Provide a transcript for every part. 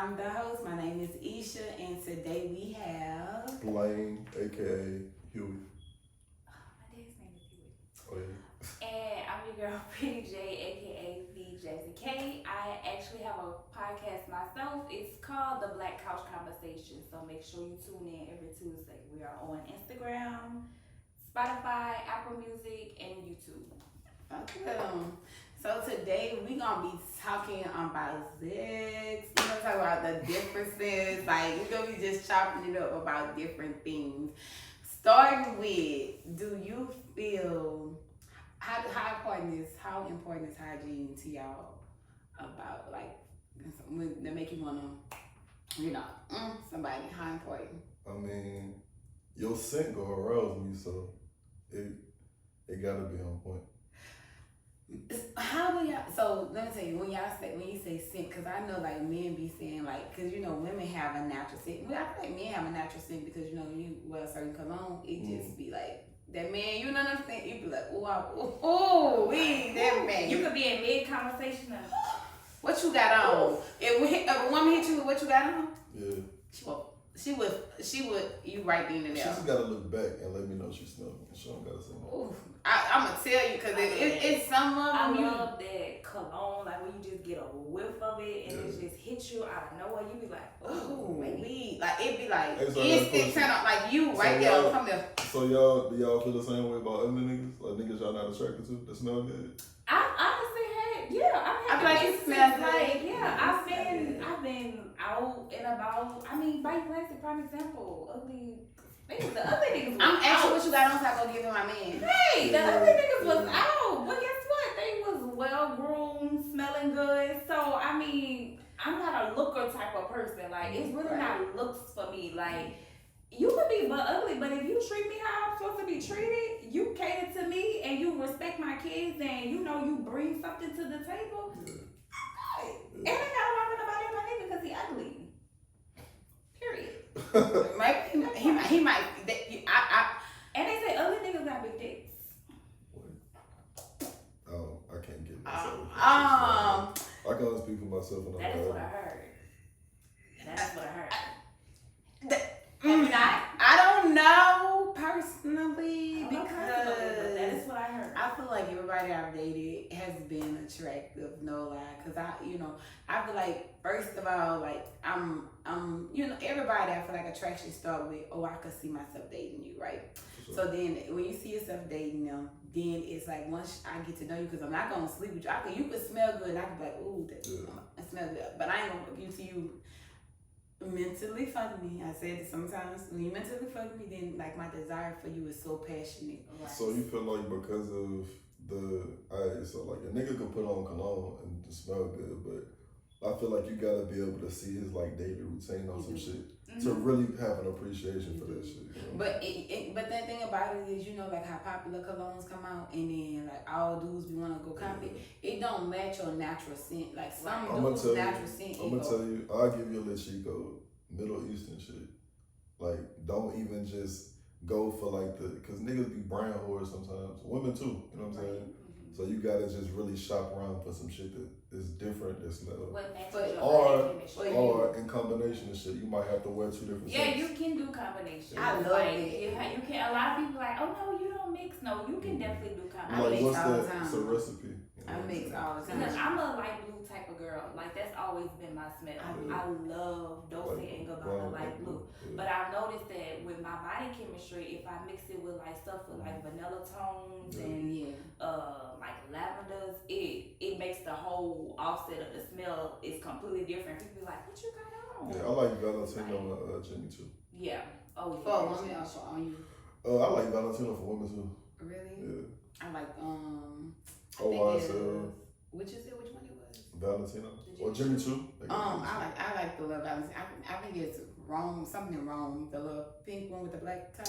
I'm the host. My name is Isha, and today we have Blaine, aka Huey. My dad's name is Huey. Oh yeah. And I'm your girl, Pretty J, aka the Jazzy K. I actually have a podcast myself. It's called The Black Couch Conversation. So make sure you tune in every Tuesday. We are on Instagram, Spotify, Apple Music, and YouTube. okay. So today we gonna be talking about sex. We're gonna talk about the differences. Like we're gonna be just chopping it up about different things. Starting with, do you feel how important is hygiene to y'all? About like when they make you wanna, somebody. How important? I mean, your scent go arouse me, so it gotta be on point. How do y'all? So let me tell you, when you say scent, because I know like men be saying like, because women have a natural scent. Well, I feel like men have a natural scent because when you wear a certain cologne, it just be like that man. You know what I'm saying? You be like, that man. You could be in mid conversation. What you got on? If a woman hit you with what you got on, Yeah. she would you right then and She there. just gotta look back and let me know she smells me. She don't gotta say no. Ooh, I'm gonna tell you because it's some of I them. love that cologne, like when you just get a whiff of it and it just hits you out of nowhere. You be like, Ooh, maybe. like it be like Hey, so instant turn up, like you So right there. Come there. So do y'all feel the same way about other niggas? Like niggas y'all not attracted to that smell good? I honestly I feel like you smell good. I've been out and about. I mean, Bike Plastic, prime example. The ugly niggas was I'm asking out. what you got on so I go give him my man. Hey, the ugly niggas was out. But guess what? They was well groomed, smelling good. So, I mean, I'm not a looker type of person. Like, it's really not looks for me. Like, you could be ugly, but if you treat me how I'm supposed to be treated, you cater to me and you respect my kids and you bring something to the table. And I gotta walk in nobody in my nigga because he ugly. Period. He might. And they say ugly niggas got big dicks. I can't get myself. Um. I can only speak for myself and That is what I heard. That's what I heard. Have you not? I don't know personally But because that is what I heard. I feel like everybody I've dated has been attractive, no lie. Cause I feel like first of all, like I'm, everybody I feel like attraction start with, I could see myself dating you, right? Sure. So then when you see yourself dating them, then it's like once I get to know you, cause I'm not gonna sleep with you. You could smell good, and I could be like, ooh, that smells good, but I ain't gonna look into you. Mentally fuck me. I said it sometimes. When you mentally fuck me, then like my desire for you is so passionate. Right. So you feel like because of so like a nigga could put on cologne and smell good, but I feel like you gotta be able to see his like daily routine on some shit to really have an appreciation for that shit. But but the thing about it is, like how popular colognes come out, and then like all dudes be wanna go copy. It don't match your natural scent. Like some dudes' natural scent. I'm gonna tell you, I'll give you a little cheat code. Middle Eastern shit. Like, don't even just go for like cause niggas be brand whores sometimes. Women too, you know what I'm saying? So you gotta just really shop around for some shit that is different, that smells. Or in combination of shit, you might have to wear two different scents. You can do combinations. I love it. You can. A lot of people like, oh no, you don't mix. No, you can definitely do I Like, mix combinations. what's all the that? time. It's a recipe. I mix all the time. Because I'm a light blue type of girl. Like that's always been my smell. I love Dolce and Gabbana light blue. But I've noticed that with my body chemistry, if I mix it with like stuff with like vanilla tones and like lavenders, it makes the whole offset of the smell is completely different. People be like, what you got on? Yeah, I like Valentino and Jimmy too. Yeah. Oh yeah. For women, also on you. I like Valentino for women too. Really? Yeah. I like which one it was? Valentino or Jimmy Choo. I like the little Valentino. I think it's Rome, something Rome. The little pink one with the black top.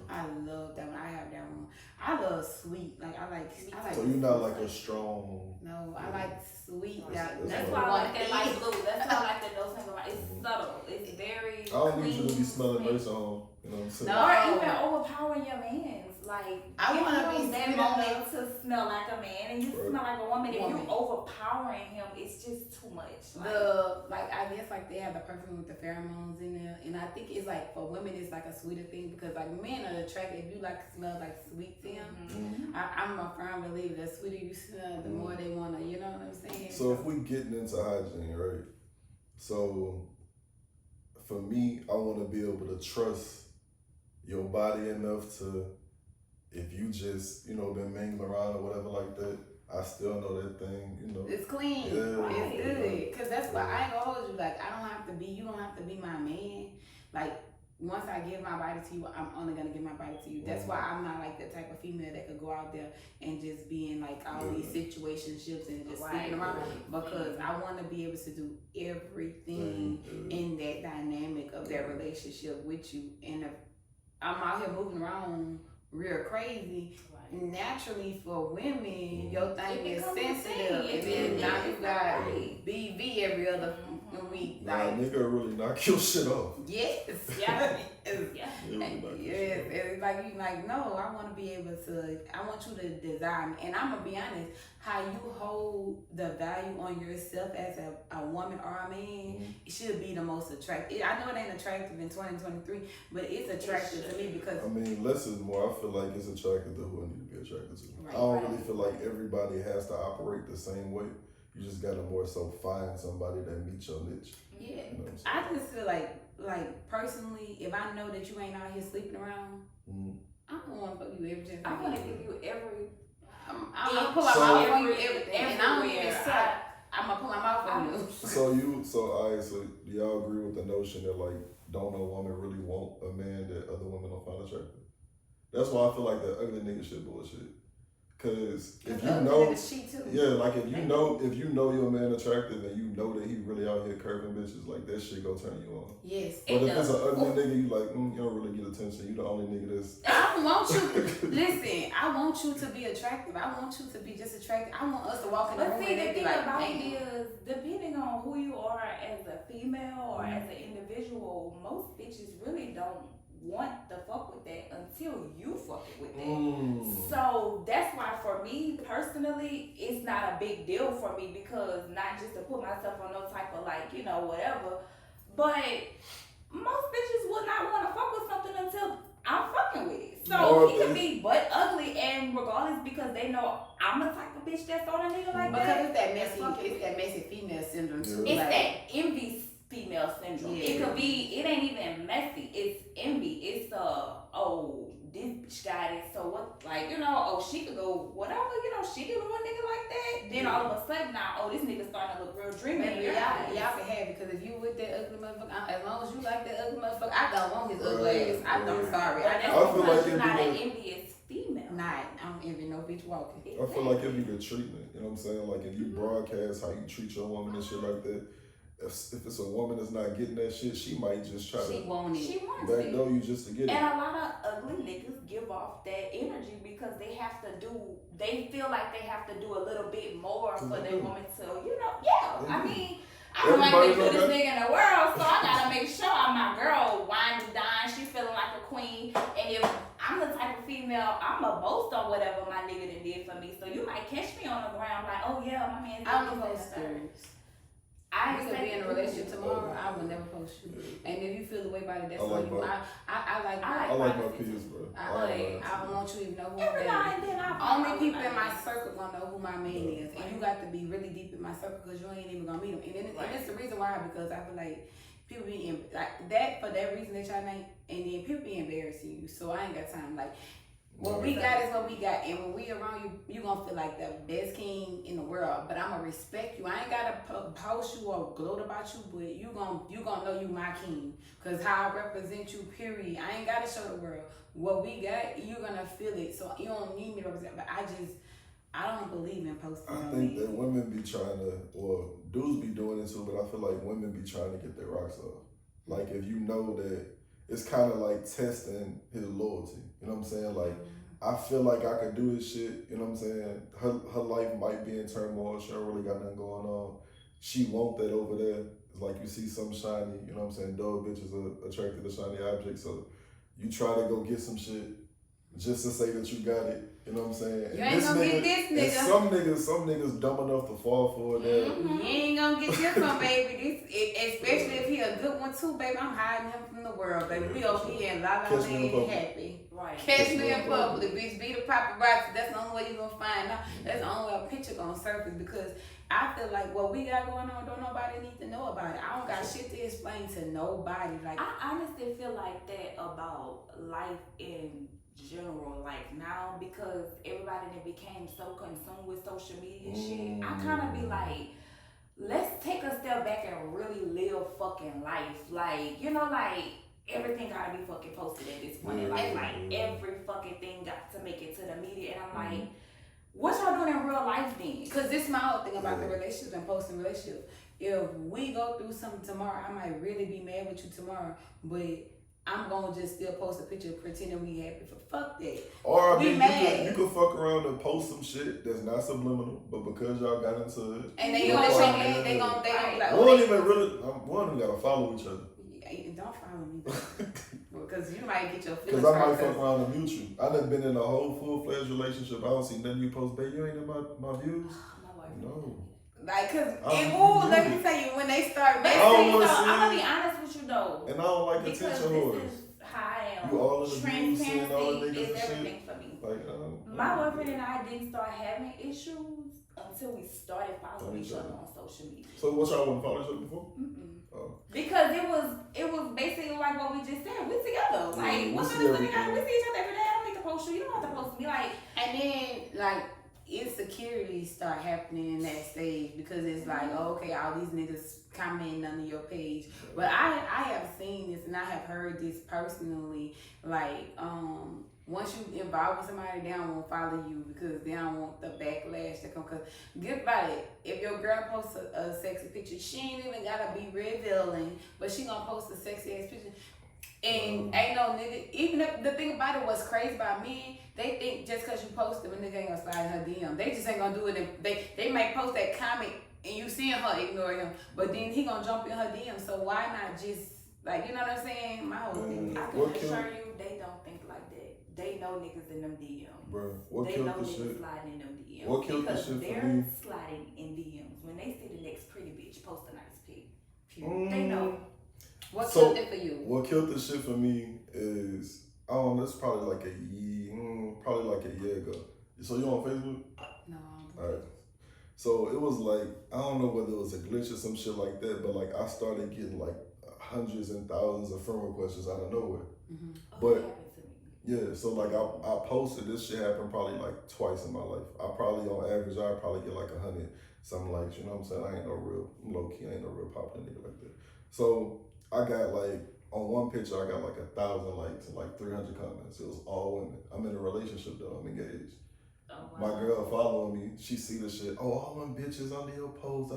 I love that one. I have that one. I love sweet. I like. So you're not like a strong. No, I like sweet. That's why I like that light blue. That's why I like that Dolce and Gabbana. It's subtle. It's very. I don't clean. need you to be smelling nice on. You know what I'm saying? Or even overpowering your hands. like I give wanna him be that sweet moment enough. to smell like a man, and you smell like a woman. If you overpowering him, it's just too much. I guess like they have the perfume with the pheromones in there, and I think it's like for women it's like a sweeter thing because like men are attracted. If you like smell like sweet to them, I'm a firm believer the sweeter you smell, the more they wanna. You know what I'm saying? So if we getting into hygiene, right? So for me, I want to be able to trust your body enough to, if you just, been mingling around or whatever like that, I still know that thing, It's clean. Yeah, It's good. Because that's why I ain't gonna hold you. Like, you don't have to be my man. Like, once I give my body to you, I'm only gonna give my body to you. That's why I'm not like the type of female that could go out there and just be in like all these situationships and just sleeping around. Because I want to be able to do everything in that dynamic of that relationship with you. And if I'm out here moving around real crazy, naturally for women, your thing is sensitive. And then now you got BV every other week. Nah, nigga really knock your shit off. Yes. Yeah. Yes. It's like you like, no, I want to be able to, I want you to desire me. And I'm going to be honest, how you hold the value on yourself as a woman or a man should be the most attractive. I know it ain't attractive in 2023, but it's attractive to me because... I mean, less is more. I feel like it's attractive to who I need to be attracted to. Right, I don't really feel like everybody has to operate the same way. You just gotta more so find somebody that meets your niche. Yeah. I just feel like personally, if I know that you ain't out here sleeping around, I don't want to fuck you every chance. I want to give you every... I'm gonna pull my mouth on you everything, and I don't even suck. I'm gonna pull my mouth on you. So do y'all agree with the notion that like, don't no woman really want a man that other women don't find attractive? That's why I feel like that ugly nigga shit bullshit. Cause if you know, like if you know your man attractive and you know that he really out here curving bitches, like that shit go turn you on. Yes. But if it's an ugly nigga, you like, you don't really get attention. You the only nigga that's. I want you. Listen, I want you to be attractive. I want you to be just attractive. I want us to walk in the room and the be thing like, about it is, depending on who you are as a female or as an individual, most bitches really don't want to fuck with that until you fuck it with that. So that's why for me personally, it's not a big deal for me because not just to put myself on no type of like, whatever, but most bitches would not want to fuck with something until I'm fucking with it. So he can be butt ugly and regardless because they know I'm the type of bitch that's on a nigga like that. Because it's that messy female syndrome too. It's that envy female syndrome. It could be, it ain't even messy. It's envy. It's this bitch got it. So what, like, she could go whatever, she could do a nigga like that. Then all of a sudden now, this nigga starting to look real dreamy. Y'all can have it because if you with that ugly motherfucker, as long as you like that ugly motherfucker, I don't want his ugly ass. I'm sorry. I feel like you're not an envious female. I don't envy no bitch walking. I feel like it'd be the treatment. You know what I'm saying? Like if you broadcast how you treat your woman and shit like that. If it's a woman that's not getting that shit, she might just try She wants it. backdoor you just to get it. And a lot of ugly niggas give off that energy because they feel like they have to do a little bit more for their woman to, I mean, I don't like the cutest nigga in the world, so I gotta make sure I'm my girl, wine and dine, she feeling like a queen. And if I'm the type of female, I'm a boast on whatever my nigga done did for me. So you might catch me on the ground like, oh yeah, my man. I'm a we could be in a relationship tomorrow. I would never post you. And if you feel the way about it, that's on you. I like my peers, bro. I don't want you to even know who I'm dating. Only people in my circle gonna know who my man is, and you got to be really deep in my circle because you ain't even gonna meet him. And it's the reason why because I feel like people be like that for that reason that y'all name, and then people be embarrassing you. So I ain't got time like. What we got is what we got, and when we around you, you gonna feel like the best king in the world. But I'ma respect you. I ain't gotta post you or gloat about you, but you gonna know you my king. Cause how I represent you, period. I ain't gotta show the world what we got. You gonna feel it, so you don't need me to represent. But I don't believe in posting. I think that women be trying to, well, dudes be doing it too, but I feel like women be trying to get their rocks off. Like if you know that. It's kind of like testing his loyalty. You know what I'm saying? Like, I feel like I could do this shit. You know what I'm saying? Her life might be in turmoil. She don't really got nothing going on. She want that over there. It's like you see something shiny. You know what I'm saying? Dog bitches are attracted to shiny objects. So you try to go get some shit. just to say that you got it. You know what I'm saying? You ain't gonna get this nigga. And some niggas dumb enough to fall for that. You ain't gonna get this one, baby. Especially if he a good one too, baby. I'm hiding him from the world, baby. We over here in La La Land happy. Right. Catch me in public, bitch. Be the paparazzi. That's the only way you gonna find out. That's the only way a picture gonna surface because I feel like what we got going on, don't nobody need to know about it. I don't got shit to explain to nobody. Like I honestly feel like that about life in general, like now because everybody that became so consumed with social media shit, I kind of be like, let's take a step back and really live fucking life. Like, you know, like everything gotta be fucking posted at this point in life. Like every fucking thing got to make it to the media, and I'm like, what y'all doing in real life then? Because this is my whole thing about the relationship and posting relationship. If we go through something tomorrow, I might really be mad with you tomorrow, but I'm gonna just still post a picture pretending we happy for fuck that. Or I we mean, mad. you could fuck around and post some shit that's not subliminal, but because y'all got into it, and they gonna be like, we don't even really. One of them gotta follow each other. Don't follow me, because you might get your feelings. Because I might fuck around and mute you. I done been in a whole full-fledged relationship. I don't see nothing you post, babe. You ain't in my views. No. Like, let me tell you, when they start, I'm gonna be honest with you though, and I don't like attention whores. This is how I am. You all in the views, Transparency seeing all the niggas is and everything shit. for me. Like, my boyfriend and I didn't start having issues until we started following each other on social media. So what y'all want to follow each other before? Because it was basically like what we just said. We together. Like, what's the we see each other every day. I don't need to post you. You don't have to post me. Like, and then like insecurities start happening in that stage because it's like, oh, okay, all these niggas commenting under your page. But I have seen this and I have heard this personally. Like, once you involve with somebody, they don't want to follow you because they don't want the backlash to come. Cause get about it, if your girl posts a sexy picture, she ain't even gotta be revealing, but she gonna post a sexy ass picture. And ain't no nigga, even if the thing about it, what's crazy about men, they think just cause you post them, a nigga ain't gonna slide in her DM. They just ain't gonna do it. If they might post that comment and you seeing her ignore him, but then he gonna jump in her DM. So why not just, like, you know what I'm saying? My whole thing. I can assure you, they don't think like that. They know niggas in them DMs. Bro, what they killed know the niggas shit? sliding in them DMs. What killed the shit for they're me? sliding in DMs. When they see the next pretty bitch post a nice pic, they know. What killed it for you? What killed the shit for me is, I don't know, it's probably like a year ago. So you on Facebook? No. Alright. So it was like, I don't know whether it was a glitch or some shit like that, but like I started getting like hundreds and thousands of friend requests out of nowhere. But yeah, so like I posted, this shit happened probably like twice in my life. I probably on average, I probably get like 100 something likes, you know what I'm saying? I ain't no real, low key, I ain't no real popular nigga like that. So I got like, on one picture, I got like 1,000 likes and like 300 comments. It was all women. I'm in a relationship though, I'm engaged. Oh, wow. My girl following me, she see the shit, oh, all them bitches under your post,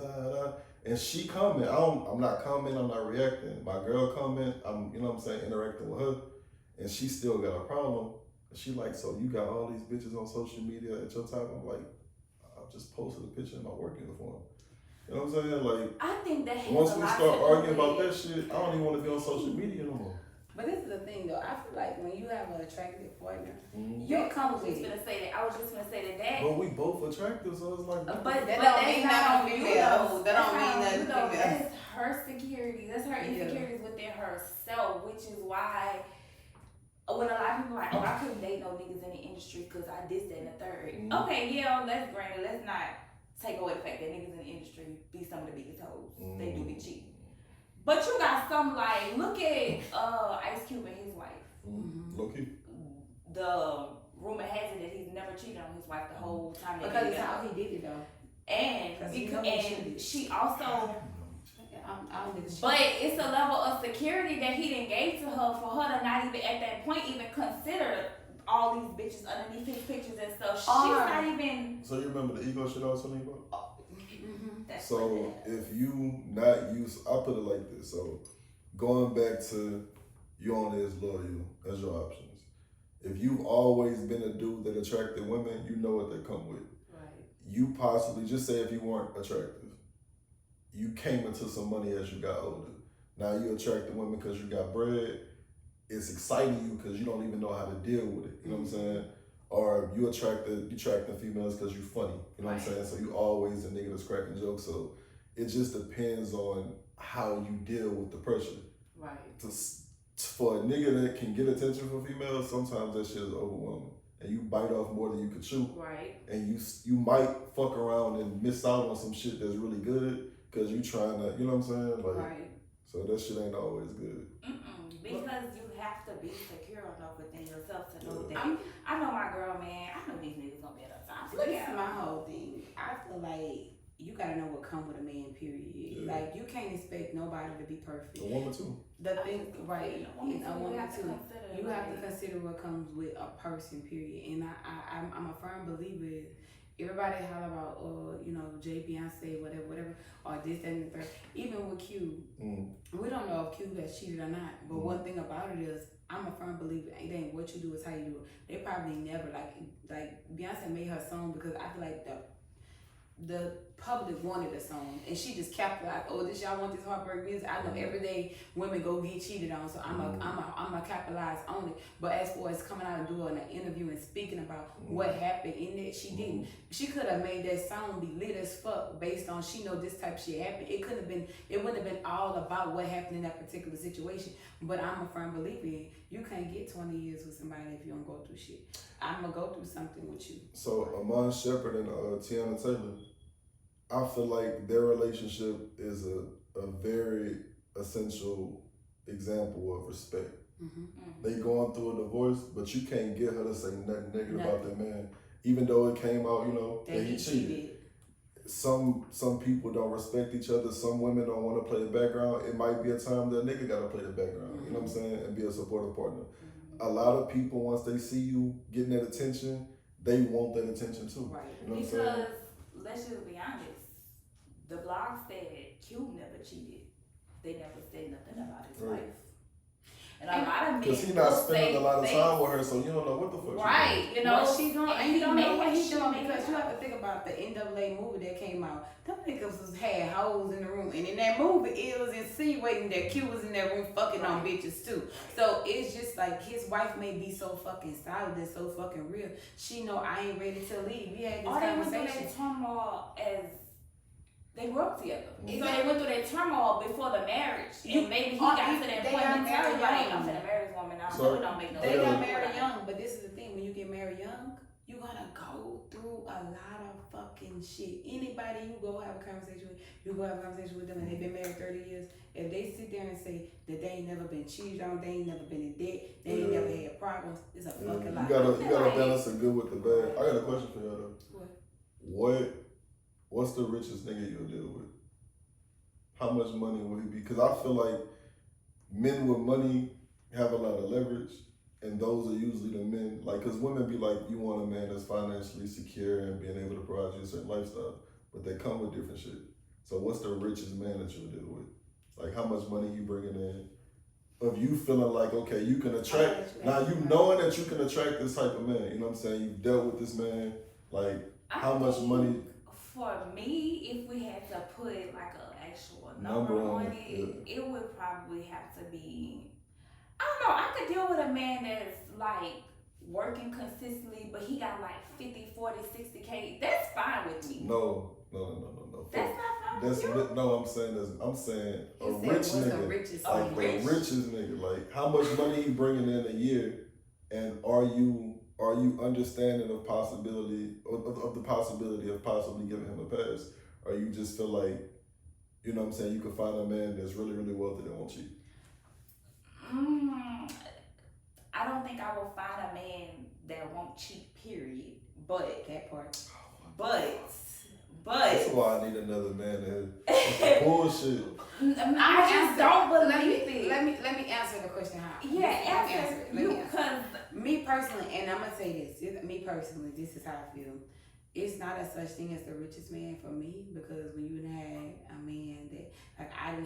and she comment. I'm not commenting, I'm not reacting. My girl comment, I'm, you know what I'm saying, interacting with her, and she still got a problem. She like, so you got all these bitches on social media at your time? I'm like, I just posted a picture in my work uniform. You know what I'm saying? Like, I think that once we start arguing about that shit, I don't even want to be on social media no more. But this is the thing though, I feel like when you have an attractive partner, you come with it. I was just gonna say that. But we both attractive, so it's like. But that don't mean not nothing on to you though. That don't mean nothing to females. That is her security. That's her insecurities within herself, which is why when a lot of people are like, oh, I couldn't date no niggas in the industry because I this, that, and the third. Okay, yeah, let's grant it. Let's not take away the fact that niggas in the industry be some of the biggest hoes. They do be cheating. But you got some like, look at Ice Cube and his wife. Low key. The rumor has it that he's never cheated on his wife the whole time. Because it's how he did it though. And she also. But it's a level of security that he didn't gave to her for her to not even at that point even consider all these bitches underneath his pictures and stuff. She's not even. So you remember the ego shit I was telling you about? That's so if you not use, I put it like this. So going back to you only as loyal as your options. If you've always been a dude that attracted women, you know what they come with. Right. You possibly, just say if you weren't attractive, you came into some money as you got older. Now you attracted women because you got bread. it's exciting you because you don't even know how to deal with it. You know what I'm saying? Or you attracting females because you're funny. You know what I'm saying? So you always a nigga that's cracking jokes. So it just depends on how you deal with the pressure. Right. For a nigga that can get attention from females, sometimes that shit is overwhelming. And you bite off more than you could chew. Right. And you might fuck around and miss out on some shit that's really good because you trying to, you know what I'm saying? Like, right. So that shit ain't always good. Because you have to be secure enough within yourself to know that. I know my girl, man. I know these niggas gonna be at a time. Look at my whole thing. I feel like you gotta know what come with a man, period. Yeah. Like, you can't expect nobody to be perfect. A woman too. The thing, right? A woman too. You have to consider what comes with a person, period. And I'm a firm believer. Everybody holler about, you know, Jay, Beyonce, whatever, or this, that, and the third. Even with Q, we don't know if Q has cheated or not. But one thing about it is, I'm a firm believer. It ain't what you do, it's how you do it. They probably never like Beyonce made her song because I feel like the public wanted a song, and she just capitalized. Oh, this y'all want this heartbreak music? I know every day women go get cheated on, so I'm a capitalize on it. But as far as coming out and doing an interview and speaking about what happened in it, she didn't. She could have made that song be lit as fuck based on she know this type of shit happened. It wouldn't have been all about what happened in that particular situation. But I'm a firm believer in you can't get 20 years with somebody if you don't go through shit. I'm gonna go through something with you. So Amon Shepard and Tiana Taylor, I feel like their relationship is a very essential example of respect. They going through a divorce, but you can't get her to say nothing negative about that man, even though it came out, you know, that he cheated. Some people don't respect each other. Some women don't want to play the background. It might be a time that a nigga got to play the background. You know what I'm saying, and be a supportive partner. A lot of people, once they see you getting that attention, they want that attention too. Right. You know what I'm because saying? Let's just be honest. The blog said Cube never cheated. They never said nothing about his wife. And a lot of men, because he's not spending a lot of time with her, so you don't know what the fuck. Right, you know what she's doing, and you don't know what he's doing because because you have to think about the NAA movie that came out. Them niggas had hoes in the room, and in that movie, it was insinuating that Q was in that room fucking on bitches too. So it's just like his wife may be so fucking solid and so fucking real. She know I ain't ready to leave. We had this conversation. They went through that turmoil as they grew up together. So they went through that turmoil before the marriage. And maybe he got to that point in marriage. Like, I'm finna marry this woman now, so it don't make no sense. They got married young, but this is the thing. When you get married young, you're gonna go through a lot of fucking shit. Anybody you go have a conversation with, them and they've been married 30 years, if they sit there and say that they ain't never been cheated on, they ain't never been in debt, they ain't never had problems, it's a fucking lie. You gotta balance the good with the bad. I got a question for y'all though. What's the richest nigga you'll deal with? How much money will he be? Because I feel like men with money have a lot of leverage, and those are usually the men. Like, because women be like, you want a man that's financially secure and being able to provide you a certain lifestyle, but they come with different shit. So what's the richest man that you'll deal with? Like, how much money you bringing in? Of you feeling like, okay, you can attract, now you knowing that you can attract this type of man, you know what I'm saying? You've dealt with this man, like, how much money? For me, if we had to put like an actual number on it, it would probably have to be, I don't know, I could deal with a man that's like working consistently, but he got like 50, 40, 60K. That's fine with me. No. That's not fine with you? No, I'm saying a rich nigga. The richest nigga. Like, how much money he bringing in a year, and are you understanding of possibility of the possibility of possibly giving him a pass? Or you just feel like, you know what I'm saying, you can find a man that's really, really wealthy that won't cheat? I don't think I will find a man that won't cheat, period. But that part. But that's why I need another man that bullshit. I just don't believe it. Let me answer the question how. Answer it. Because me personally, and I'm gonna say this. Me personally, this is how I feel. It's not a such thing as the richest man for me, because when you had a man that like I've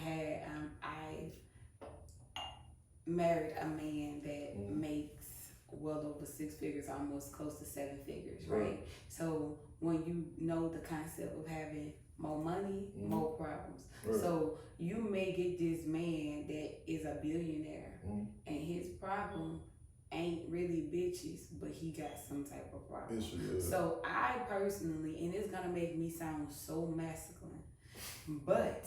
married a man that makes well over 6 figures, almost close to 7 figures, right? So when you know the concept of having more money, more problems. So you may get this man that is a billionaire, and his problem ain't really bitches, but he got some type of problem. So I personally, and it's gonna make me sound so masculine, but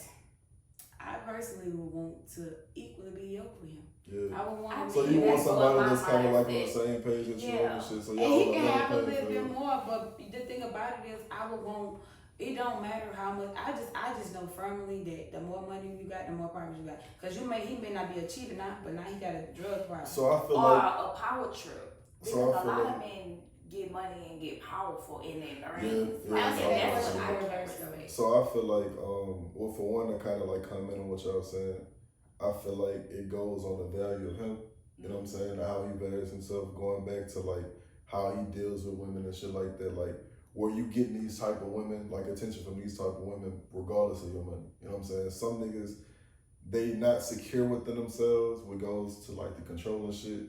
I personally would want to equally be yoked with him. Yeah. I would want. So you want somebody that's kind of like on the same page as you and shit. So and y'all he can have a little bit more, but the thing about it is, I would want. It don't matter how much. I just know firmly that the more money you got, the more problems you got. Cause he may not be a cheater now, but now he got a drug problem. So I feel or like a power trip. Because a lot of men get money and get powerful in their brains. That's so I feel like, well, for one, to kind of like comment on what y'all saying, I feel like it goes on the value of him. You know what I'm saying? How he values himself, going back to like how he deals with women and shit like that. Like, where you getting these type of women, like attention from these type of women, regardless of your money. You know what I'm saying? Some niggas, they not secure within themselves when it goes to like the controlling shit.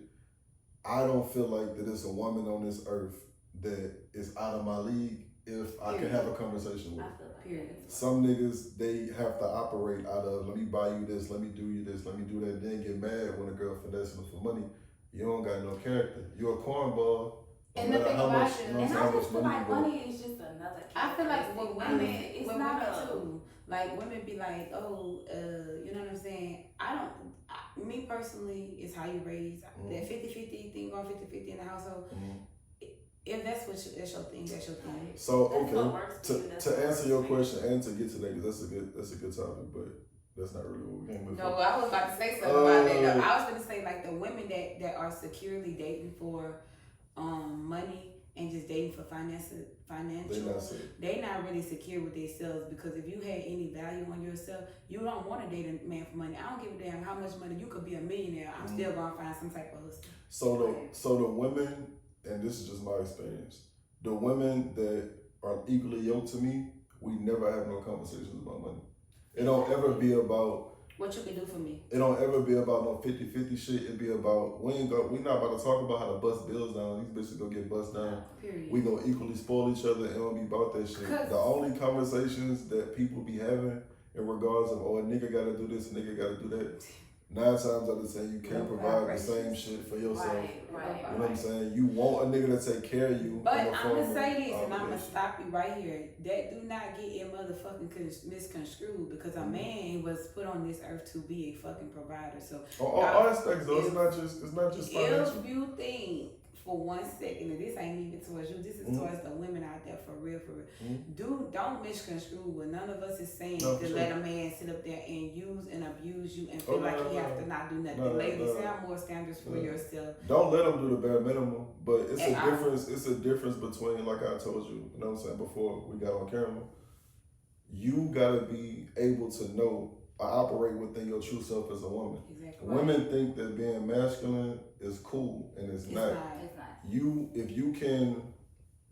I don't feel like that it's a woman on this earth that is out of my league if I can have a conversation with her. Some niggas, they have to operate out of, let me buy you this, let me do you this, let me do that, then get mad when a girl finessing them for money. You don't got no character. You're a cornball. And the thing about it, and I just feel like money is just another. I feel like with women, it's not too. Like women be like, oh, you know what I'm saying? Me personally, it's how you raise. That 50-50 thing, going 50-50 in the household. If that's what that's your thing, that's your thing. So okay, to answer your question and to get to that, because that's a good topic, but that's not really what we came with. No, I was about to say something about that. No, I was going to say like the women that are securely dating for money and just dating for financial, they not really secure with themselves, because if you had any value on yourself, you don't want to date a man for money. I don't give a damn how much money. You could be a millionaire. I'm still gonna find some type of hustle. So the women, and this is just my experience, the women that are equally yoked to me, we never have no conversations about money. It don't ever be about what you can do for me. It don't ever be about no 50-50 shit. It be about, we not about to talk about how to bust bills down. These bitches go get bust down. Period. We gonna equally spoil each other and don't be about that shit. The only conversations that people be having in regards of, oh, a nigga gotta do this, a nigga gotta do that. 9 times out of 10, you can't provide the same shit for yourself. Right. You know what I'm saying? You want a nigga to take care of you. But I'm gonna say this, and I'm gonna stop you right here. That do not get it motherfucking misconstrued, because a man was put on this earth to be a fucking provider. So all aspects though, it's not just financial. If you think for 1 second, and this ain't even towards you, this is towards the women out there for real. Don't misconstrue what none of us is saying let a man sit up there and use and abuse you and feel like he has to not do nothing. Ladies, have more standards for yourself. Don't let them do the bare minimum, but it's a difference. It's a difference between, like I told you, you know what I'm saying, before we got on camera. You gotta be able to know or operate within your true self as a woman. Exactly. Women think that being masculine is cool, and it's not. It's not. If you can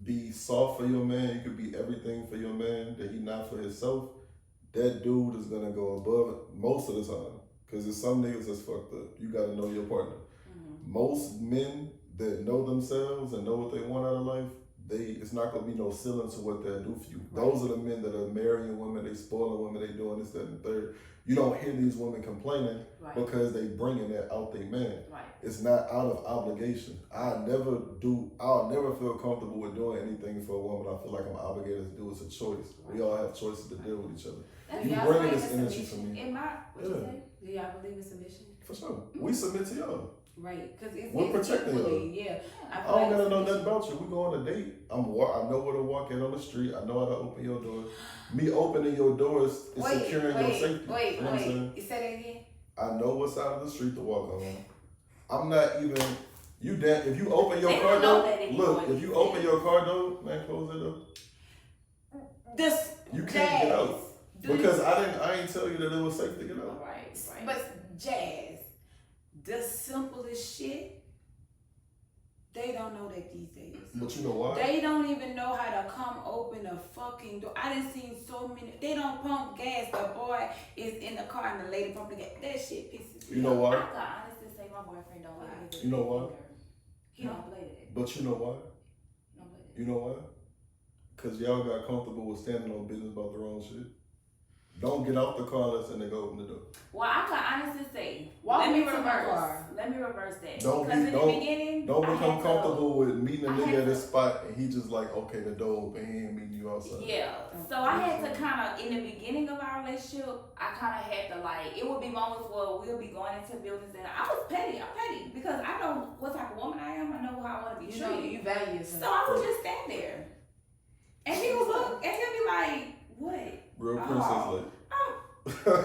be soft for your man, you can be everything for your man that he not for himself, that dude is gonna go above it most of the time. Cause there's some niggas that's fucked up. You gotta know your partner. Most men that know themselves and know what they want out of life, it's not gonna be no ceiling to what they'll do for you. Right. Those are the men that are marrying women, they spoiling women, they doing this, that, and the third. You don't hear these women complaining because they bringing that out their man. Right. It's not out of obligation. I'll never feel comfortable with doing anything for a woman I feel like I'm obligated to do. It's a choice. Right. We all have choices to deal with each other. You bringing this energy for me. What you say? Do y'all believe in submission? For sure. We submit to y'all. Right, because we're protecting you. Yeah, I don't gotta know nothing about you. We go on a date. I know where to walk in on the street. I know how to open your doors. Me opening your doors is securing your safety. Wait. You said that again? I know what side of the street to walk on. I'm not even. If you open your car door, if you open your car door, man, close it up. You can't get out because I ain't tell you that it was safe to get out. Right. But Jazz. The simplest shit, they don't know that these days. But you know why? They don't even know how to come open a fucking door. I done seen so many. They don't pump gas. The boy is in the car and the lady pumping gas. That shit pisses me off. You know why? I could honestly say my boyfriend don't like me. You know why? He don't play that. But you know why? He don't play that. You know why? Because y'all got comfortable with standing on business about the wrong shit. Don't get out the car unless they go open the door. Well, I can honestly say, Walk let me me to my reverse. car. Let me reverse that. Don't because be- in don't- the beginning, Don't I become had to- comfortable with meeting a I nigga had at a to- spot and he just like, okay, the door open, he ain't meeting you outside. Yeah. So I had to kind of, in the beginning of our relationship, I kind of had to like, it would be moments where we'll be going into buildings and I was petty. I'm petty because I know what type of woman I am. I know how I want to be You know, treated. you value yourself. So I would just stand there. And he would look and he'll be like, what? Real Oh. princess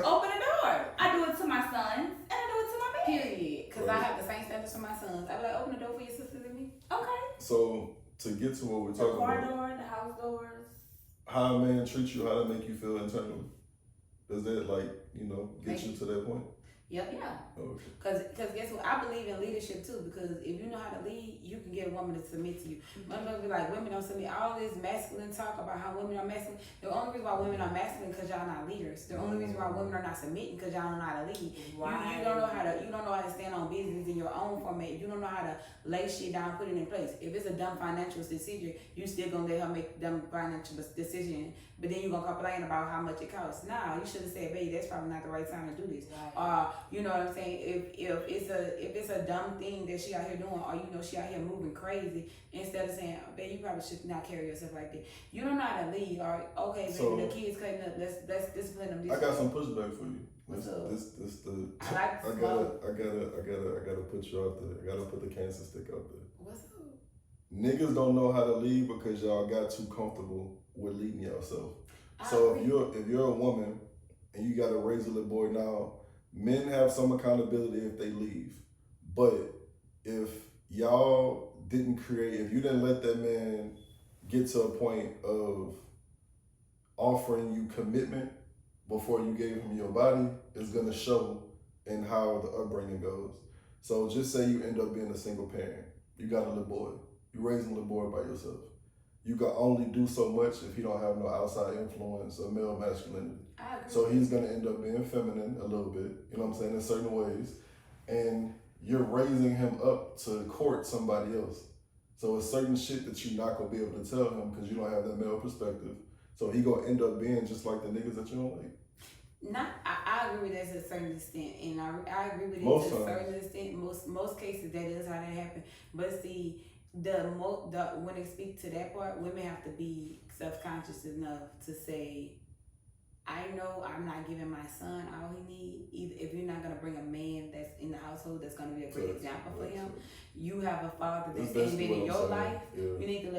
Open the door. I do it to my sons and I do it to my man. Period. Because I have the same standards for my sons. I be like, open the door for your sisters and me. Okay. So to get to what we're The talking car about, door, the house doors. how a man treats you, how to make you feel internally. Does that like, get you to that point? Yep. Yeah. Oh, okay. Cause guess what? I believe in leadership too. Because if you know how to lead, you can get a woman to submit to you. Motherfuckers be like, women don't submit. All this masculine talk about how women are masculine. The only reason why women are masculine because y'all not leaders. The only reason why women are not submitting because y'all don't know how to lead. Right. You don't know how to. You don't know how to stand on business in your own format. You don't know how to lay shit down, put it in place. If it's a dumb financial decision, you still gonna let her make dumb financial decision. But then you gonna complain about how much it costs. Nah, you should have said, babe, that's probably not the right time to do this. Right. You know what I'm saying? If it's a dumb thing that she out here doing, or she out here moving crazy, instead of saying, babe, you probably should not carry yourself like that. You don't know how to lead, or okay, baby, So, the kids cutting up. Let's discipline them. I got some pushback for you. What's up? This the I like I gotta put you out there. I gotta put the cancer stick out there. What's up? Niggas don't know how to lead because y'all got too comfortable with leading yourself. So if you're a woman and you got to raise a little boy now, men have some accountability if they leave. But if y'all didn't if you didn't let that man get to a point of offering you commitment before you gave him your body, it's gonna show in how the upbringing goes. So just say you end up being a single parent. You got a little boy. You raising a little boy by yourself. You can only do so much if you don't have no outside influence or male masculinity. I agree. So he's gonna end up being feminine a little bit, you know what I'm saying, in certain ways. And you're raising him up to court somebody else. So it's certain shit that you're not gonna be able to tell him because you don't have that male perspective. So he gonna end up being just like the niggas that you don't like. I agree with that to a certain extent, and I agree with it Most to a times. certain extent. Most cases that is how that happens. But see, when they speak to that part, women have to be self-conscious enough to say, I know I'm not giving my son all he needs. If you're not gonna bring a man that's in the household that's gonna be a great example for him, you have a father that's been in your life. Yeah. You need to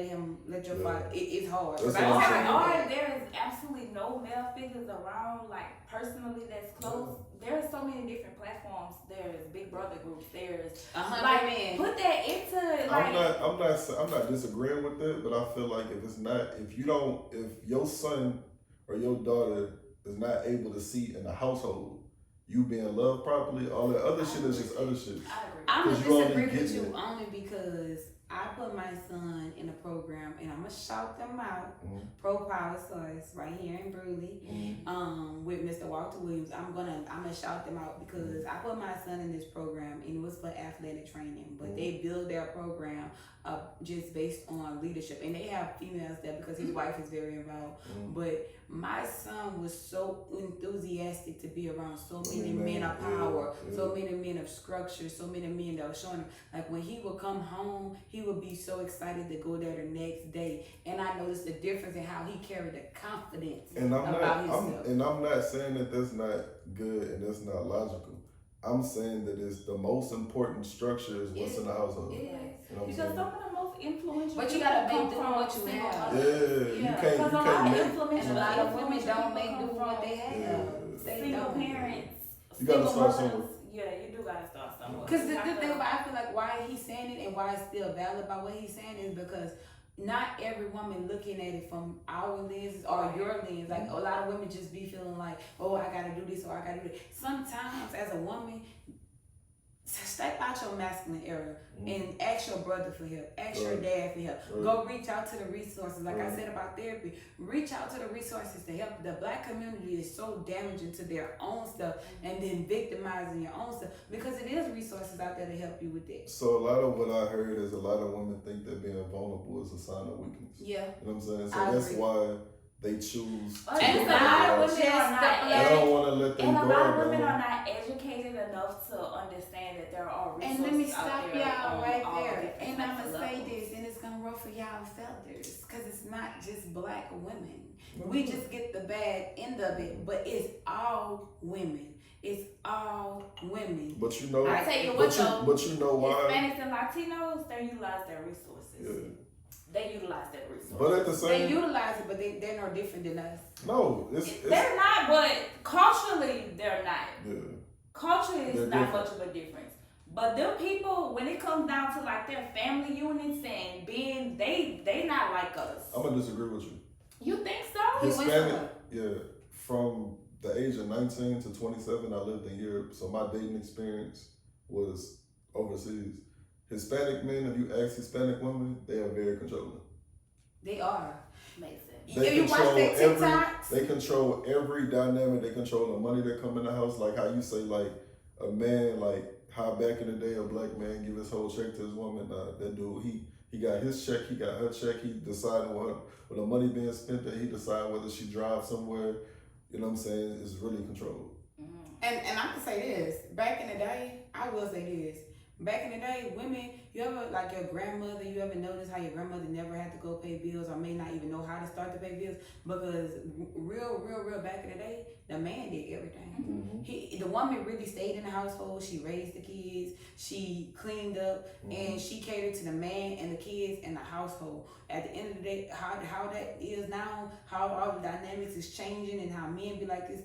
let your father. It's hard. That's But what I'm I'm saying. saying, Or there is absolutely no male figures around, like personally that's close. There's so many different platforms. There's Big Brother groups. There's 100 like men. put that into like. I'm not disagreeing with that, but I feel like if your son or your daughter is not able to see in the household you being loved properly, all that other shit is just other shit. I'm gonna 'Cause you only disagree with getting you it. only because I put my son in a program and I'm gonna shout them out. Mhm. Pro Power Source right here in Brewley, with Mr. Walter Williams. I'm gonna shout them out because I put my son in this program and it was for athletic training, but they build their program up just based on leadership, and they have females there because his wife is very involved. But my son was so enthusiastic to be around so many men of power, so many men of structure, so many men that were showing him. Like when he would come home, he would be so excited to go there the next day. And I noticed the difference in how he carried the confidence And about himself. I'm not saying that that's not good and that's not logical. I'm saying that it's the most important structure is what's in the household. It is. You know what I'm Because saying? some of the most influential But you people gotta come make do with from what you single have. mothers. You can't Because a lot of make. influential And a lot of women influential don't make people do come what they from have. Yeah. They single don't. parents. You gotta single start mothers. somewhere. Yeah, you do gotta start somewhere. Because the You have thing to- about I feel like why he's saying it and why it's still valid by what he's saying is because not every woman looking at it from our lens or your lens. Like a lot of women just be feeling like, oh, I gotta do this or I gotta do that. Sometimes as a woman, step out your masculine era and ask your brother for help, ask your dad for help. Go reach out to the resources. Like I said about therapy, reach out to the resources to help. The black community is so damaging to their own stuff and then victimizing your own stuff, because it is resources out there to help you with it. So a lot of what I heard is a lot of women think that being vulnerable is a sign of weakness. Yeah. You know what I'm saying? So I that's agree. why they choose to And go a lot of out. women are not They don't want to let them and a go lot of down. women are not educated enough to understand that there are resources And let me out stop there y'all on right all there. different And types I'm of going to say levels. this, and it's going to ruffle y'all feathers, because it's not just black women. We just get the bad end of it, but it's all women. It's all women. But you know, I tell you what though, but you know why? Hispanics and Latinos, they utilize their resources. Yeah. They utilize their resources. But at the They same, utilize it, but they're no different than us. no, it's They're not, but culturally they're not. yeah. Culturally They're it's not different. much of a difference. But them people, when it comes down to like their family units and being, they not like us. I'm gonna disagree with you. You think so? Hispanic, yeah. From the age of 19 to 27, I lived in Europe, so my dating experience was overseas. Hispanic men, if you ask Hispanic women, they are very controlling. They are. Makes sense. They If you watch control their every. TikToks, They control every dynamic. They control the money that come in the house. Like how you say, like a man, like how back in the day a black man give his whole check to his woman. That dude, he got his check, he got her check. He deciding what the money being spent at. He decide whether she drives somewhere. You know what I'm saying? It's really controlled. and I'm gonna say this. Back in the day, I will say this. Back in the day, women, you ever, like your grandmother, you ever notice how your grandmother never had to go pay bills or may not even know how to start to pay bills? Because real back in the day, the man did everything. The woman really stayed in the household. She raised the kids. She cleaned up, and she catered to the man and the kids and the household. At the end of the day, how that is now, how all the dynamics is changing, and how men be like this.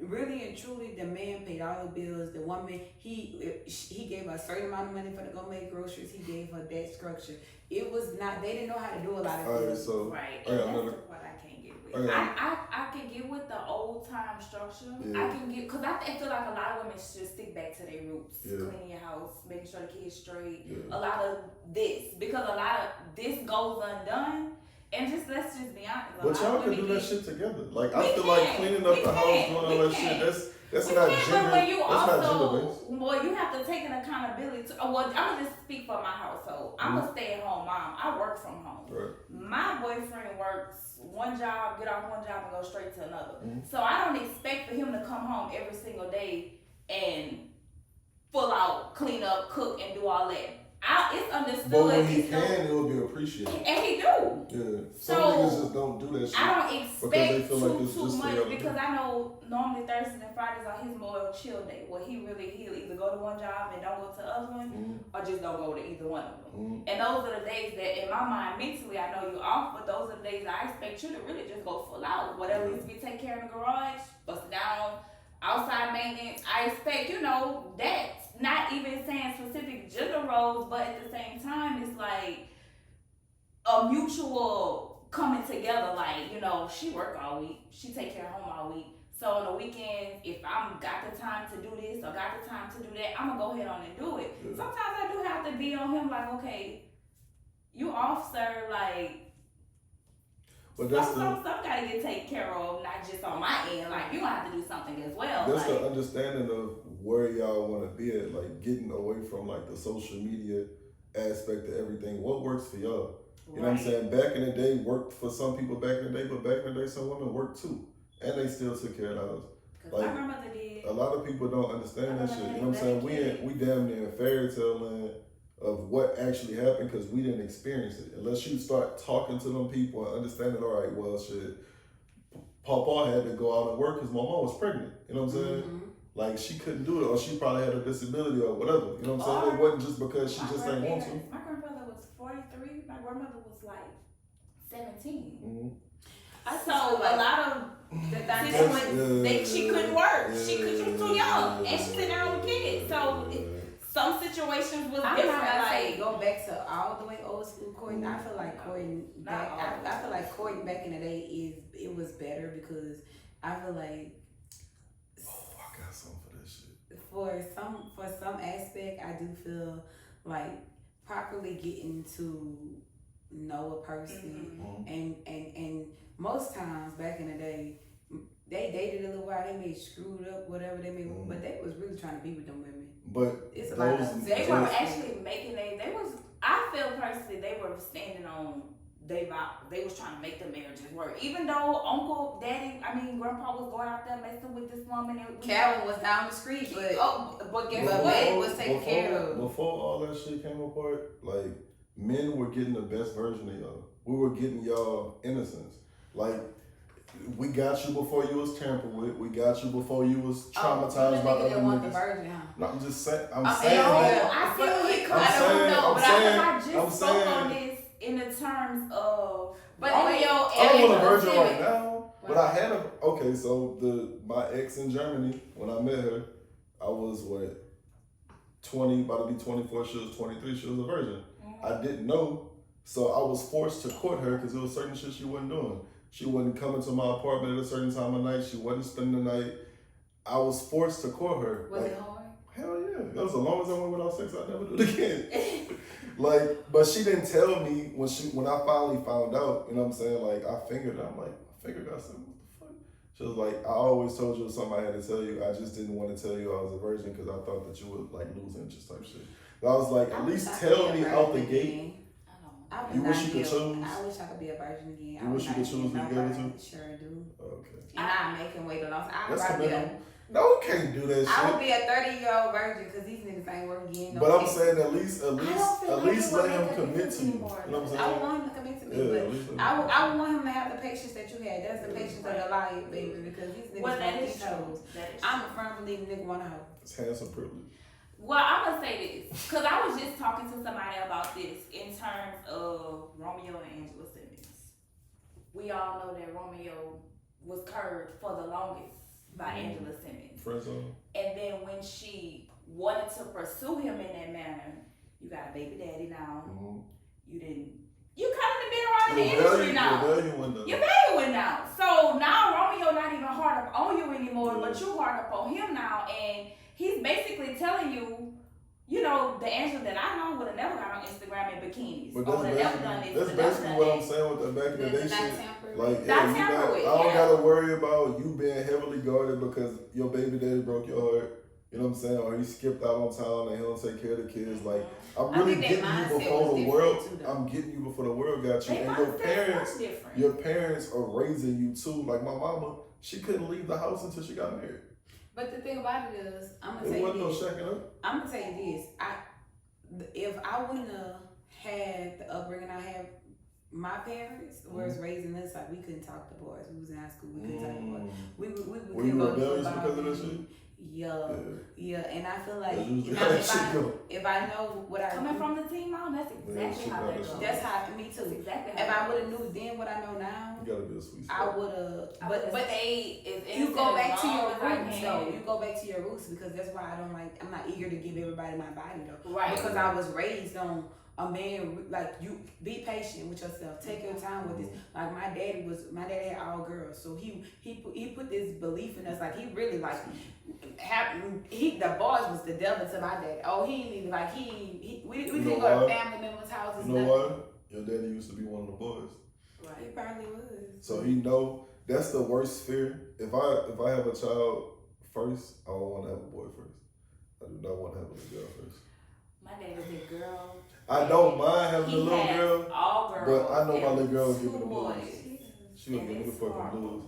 Really and truly, the man paid all the bills. The woman, he gave her a certain amount of money for to go make groceries. He gave her that structure. It was not. They didn't know how to do a lot of All right, things. so Right. I And got that's another. what I can't get with. Okay. I can get with the old time structure. Yeah. I can get, because I feel like a lot of women should stick back to their roots. Yeah. Cleaning your house, making sure the kids straight. Yeah. A lot of this, because a lot of this goes undone. And let's just be honest. But y'all can do that shit together. Like I We feel like can. cleaning up We the house, can. doing all We that can. shit. That's We not can, gender. but when you That's not gender also, based. well, you have to take an accountability. Well, I'm gonna just speak for my household. I'm a stay-at-home mom. I work from home. Right. My boyfriend works one job, get off one job, and go straight to another. So I don't expect for him to come home every single day and full out clean up, cook, and do all that. It's understood. But when he it's can, it will be appreciated. and he do. Yeah. So, Some niggas just don't do that shit. I don't because they expect feel like it's too just the much other because day. I know normally Thursdays and Fridays are his more chill day where he'll either go to one job and don't go to the other one or just don't go to either one of them. And those are the days that in my mind mentally I know you're off, but those are the days I expect you to really just go full out. Whatever needs to be taken care of in the garage, bust it down, outside maintenance. I expect, that. Not even saying specific gender roles, but at the same time it's like a mutual coming together, like, she work all week, she take care of home all week. So on the weekends, if I'm got the time to do this or got the time to do that, I'm gonna go ahead on and do it. Yeah. Sometimes I do have to be on him like, okay, you off, sir, like But that's some gotta get taken care of, not just on my end. Like you gonna have to do something as well. That's like, the understanding of where y'all want to be at, like getting away from like the social media aspect of everything. What works for y'all? You know what I'm saying? Back in the day, worked for some people back in the day, but back in the day, some women worked too, and they still took care of the house. Cause my grandmother did. A lot of people don't understand that shit. You know what I'm saying? Kid. We damn near in fairy tale land of what actually happened because we didn't experience it. Unless you start talking to them people and understanding, all right, well, shit, Papa had to go out and work because my mom was pregnant. You know what I'm saying? Like she couldn't do it, or she probably had a disability or whatever. You know what I'm saying? It wasn't just because she just didn't want to. My grandfather was 43. My grandmother was like 17. So a lot of the dynamics, she couldn't work. She was too young, and she sitting down with kids. So some situations was different. Like go back to all the way old school courting. I feel like courting back. I feel like courting back in the day it was better because I feel like. Oh, I got something for that shit. for some aspect, I do feel like properly getting to know a person, and most times back in the day, they dated a little while, they may screwed up, whatever they may, but they was really trying to be with them women. But it's a lot of they were actually making they was. I feel personally they were standing on. They was trying to make the marriages work. Even though Uncle, Daddy, Grandpa was going out there messing with this woman. Calvin was down the street, but guess what? Before, It was taken care of. Before all that shit came apart, like, men were getting the best version of y'all. We were getting y'all innocence. Like, we got you before you was tampered with. We got you before you was traumatized by other want niggas. The virgin, huh? No, I'm just saying. I'm I just spoke on this in the terms of. But I don't want a virgin right now. But I had a my ex in Germany, when I met her, I was 20, about to be 24. She was 23. She was a virgin. I didn't know, so I was forced to court her because there was certain shit she wasn't doing. She wasn't coming to my apartment at a certain time of night. She wasn't spending the night. I was forced to court her. Was it hard? Hell yeah. That was as long as I went without sex, I'd never do it again. But she didn't tell me when I finally found out, you know what I'm saying? Like, I fingered her. I'm like, I fingered her. I said, what the fuck? She was like, I always told you it was something I had to tell you. I just didn't want to tell you I was a virgin because I thought that you would, like, lose interest type shit. But I was like, at least tell me out the gate. You wish you could choose? I wish I could be a virgin again. You wish you could choose who you gave it to? Sure do. Okay. And I make him wait a long time. No, you can't do that shit. I would be a 30-year-old virgin because these niggas ain't worth getting no. But I'm saying at least let him commit to you. You know what I'm saying? I would want him to commit to me, but I would want him to have the patience that you had. That's the patience of the life, baby, because these niggas want these hoes. I'm a firm believer nigga want a hoe. It's handsome privilege. Well, I'm gonna say this because I was just talking to somebody about this in terms of Romeo and Angela Simmons. We all know that Romeo was curved for the longest by Angela Simmons. Friendzone. And then when she wanted to pursue him in that manner, you got a baby daddy now. You kind of been around the industry now. Your value went down. So now Romeo not even hard up on you anymore, but you hard up on him now, and he's basically telling you, you know, the Angela that I know would have never got on Instagram in bikinis. But would have never done this. That's basically what I'm saying with the back in the day shit. Like, I don't gotta worry about you being heavily guarded because your baby daddy broke your heart. You know what I'm saying? Or he skipped out on town and he don't take care of the kids. Like, I'm really getting you before the world. I'm getting you before the world got you. And your parents are raising you too. Like my mama, she couldn't leave the house until she got married. But the thing about it is, I'm gonna tell you this. If I wouldn't have had the upbringing I had, my parents was raising us like we couldn't talk to boys. We was in high school, we couldn't talk to boys. We were you rebellious because of that shit? Yeah, and I feel like if I know what I coming from the team mom, that's exactly how that goes. That's how me too. Exactly. If I would have knew then what I know now, you gotta be a sweet I would have. But you go back to your roots though. You go back to your roots because that's why I'm not eager to give everybody my body though. Right. Because I was raised on a man, like, you be patient with yourself. Take your time with this. Like my daddy had all girls, so he put this belief in us. Like he really like the boys was the devil to my dad. Oh, he didn't even like we didn't go to family members' houses. You know what? Your daddy used to be one of the boys. Right. He probably was. So he know that's the worst fear. If I have a child first, I don't want to have a boy first. I do not want to have a girl first. My dad was a girl. I don't mind having a little girl, all girls, but I know my little girl will give me the boys. blues. She will give me the fucking blues.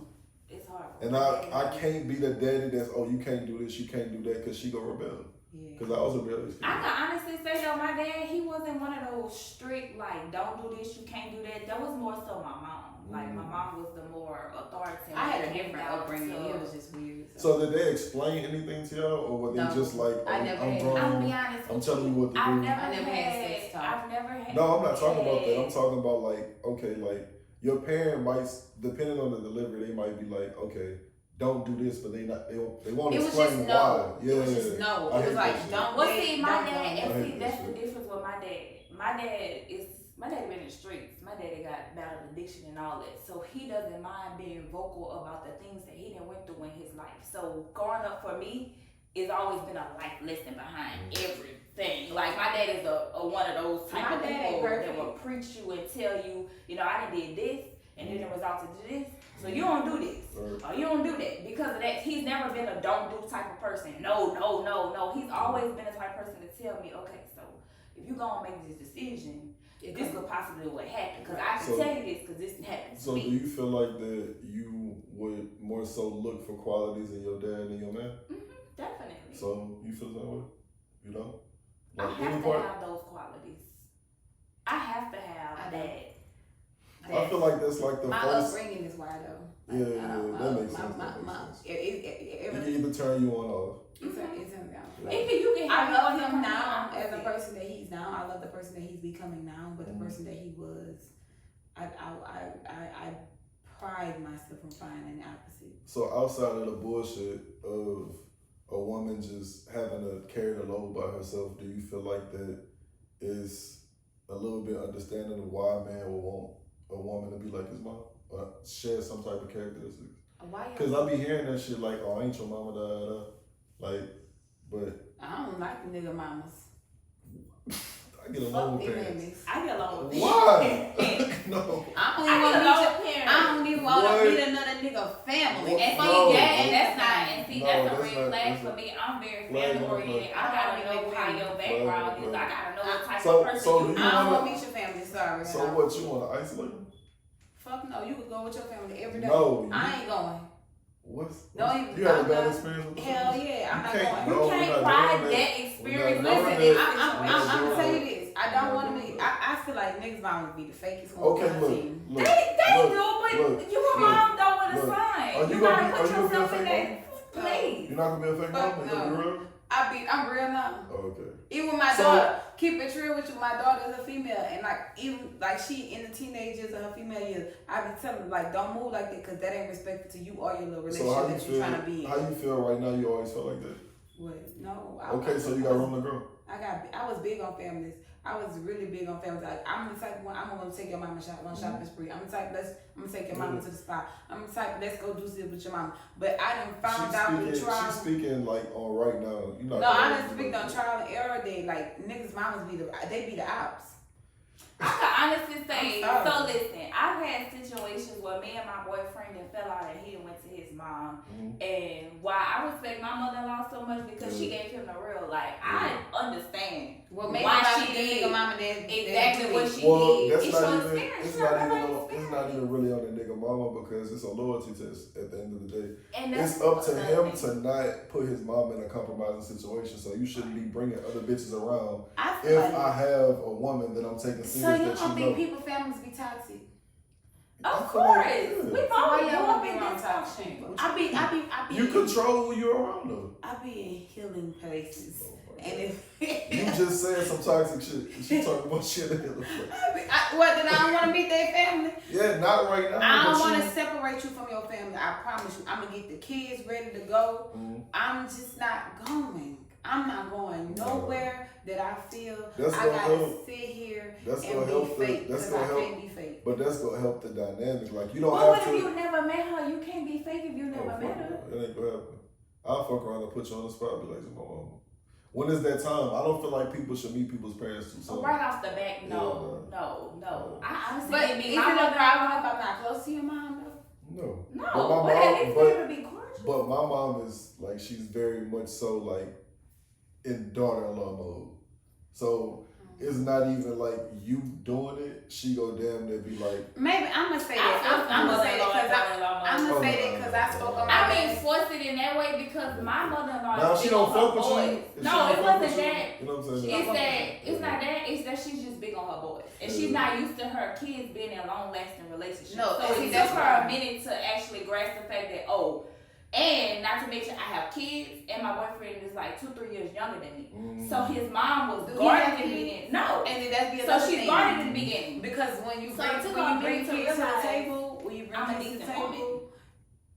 It's hard. And I can't be the daddy that's, oh, you can't do this, you can't do that, because she gonna rebel. Because I was a rebellious kid. I can honestly say though, my dad, he wasn't one of those strict, like, don't do this, you can't do that. That was more so my mom. Like, my mom was the more authoritative. I had a different upbringing. It was just weird. So did they explain anything to y'all, or were they just like, oh, I'm grown, I'll be honest I'm telling you what to do? I've never had sex talk. I've never had. No, I'm not talking about that. I'm talking about like, okay, like your parent might, depending on the delivery, they might be like, okay, don't do this, but they won't explain why. Yeah, it was just no. It was like, don't. Well, see, my dad, and see, that's the difference with my dad. My dad been in the streets. My daddy got battled addiction and all that. So he doesn't mind being vocal about the things that he done went through in his life. So growing up for me, it's always been a life lesson behind everything. Like my dad is a one of those type of people that will preach you and tell you, you know, I done did this and then it resulted to this. So you don't do this or you don't do that. Because of that, he's never been a don't do type of person. No. He's always been the type of person to tell me, okay, so if you gonna make this decision, this could possibly what happen. Because I can tell you this because this happened to me. So do you feel like that you would more so look for qualities in your dad than your man? Definitely. So you feel that way? You know? Like I have to have those qualities. I have to have that. I feel like that's like the my first. upbringing is why though. Like, that makes sense. It can either turn you on or off. It turns down. I love him now as the person that he's now. I love the person that he's becoming now, but the person that he was, I pride myself on finding the opposite. So outside of the bullshit of a woman just having to carry the load by herself, do you feel like that is a little bit understanding of why a man would want a woman to be like his mom or share some type of characteristics? Because I be hearing that shit like, oh, ain't your mama da. Like, but I don't like the nigga mamas. I get along with parents. I get along with Why? No. I don't even want to meet another nigga family. And see, and that's not, and see, that's a red flag for me. I'm very family oriented. I gotta know how your background is. I gotta know what type of person you are. I don't want to meet your family, sorry. So what, you want to isolate them? Fuck no, you could go with your family every day. No. I ain't going. You have a bad experience with the hell yeah, I'm not going. You can't ride that experience. Listen, I'm gonna tell you this. I don't want to be. I feel like niggas mom would be the fakest one on the team. They do, but you a mom though with a son. You gotta put yourself in that place. You're not gonna be a fake mom? No. I'm real now. Oh, okay. Even my daughter, keep it real with you. My daughter is a female, and like even like she in the teenage years of her female years, I be telling her like don't move like that because that ain't respected to you or your little relationship that you're trying to be in. How you feel right now? You always felt like that? What? No. Okay, so you got room to grow. I was big on families. I was really big on families. I'm the type of one, I'm gonna take your mama on shopping spree. I'm the type, I'm gonna take your mama to the spa. I'm the type, let's go do this with your mama. But I done found out the trial. She's speaking like on right now. You know. No, I done speak on trial and error day. Like niggas mamas they be the ops. I can honestly say, so listen, I've had situations where me and my boyfriend fell out and he went to his mom. And while I respect my mother-in-law so much because she gave him the real, like, I understand why she did exactly what she did. It's not even really on the nigga mama because it's a loyalty test at the end of the day. And it's up to him to not put his mom in a compromising situation. So you shouldn't be bringing other bitches around. I have a woman that I'm taking serious. So you don't think people's families be toxic? Of course. We've all been toxic. I be. You control who you're around though. I be in healing places. And if you just said some toxic shit, she talking about shit in healing places. What, that I don't want to meet their family? Yeah, not right now. I don't want to separate you from your family. I promise you. I'm gonna get the kids ready to go. I'm just not going. I'm not going nowhere that I feel I gotta sit here and be fake because I can't be fake. But that's gonna help the dynamic. Like you don't have what to. if you never met her? You can't be fake if you never met her. It ain't gonna happen. I'll fuck around and put you on the spot and be like, my mama. When is that time? I don't feel like people should meet people's parents too soon. Right off the bat, no. I honestly but is it a problem if I'm not close to your mom though? No. But at least they would be cordial. But my mom is like, she's very much so like in daughter-in-law mode. So it's not even like you doing it. She go damn near be like. Maybe I'm gonna say that. I'm gonna say that because I spoke on my. I mean, force it in that way because my mother-in-law. Now she don't fuck with you. No, it wasn't that. You know what I'm saying? It's not that. It's that she's just big on her boys, and she's not used to her kids being in long-lasting relationships. No, so it took her a minute to actually grasp the fact that and not to mention, I have kids, and my boyfriend is like 2-3 years younger than me. So his mom was guarded in the beginning. No, and then that's so she's guarded in the beginning because when you bring kids to the table,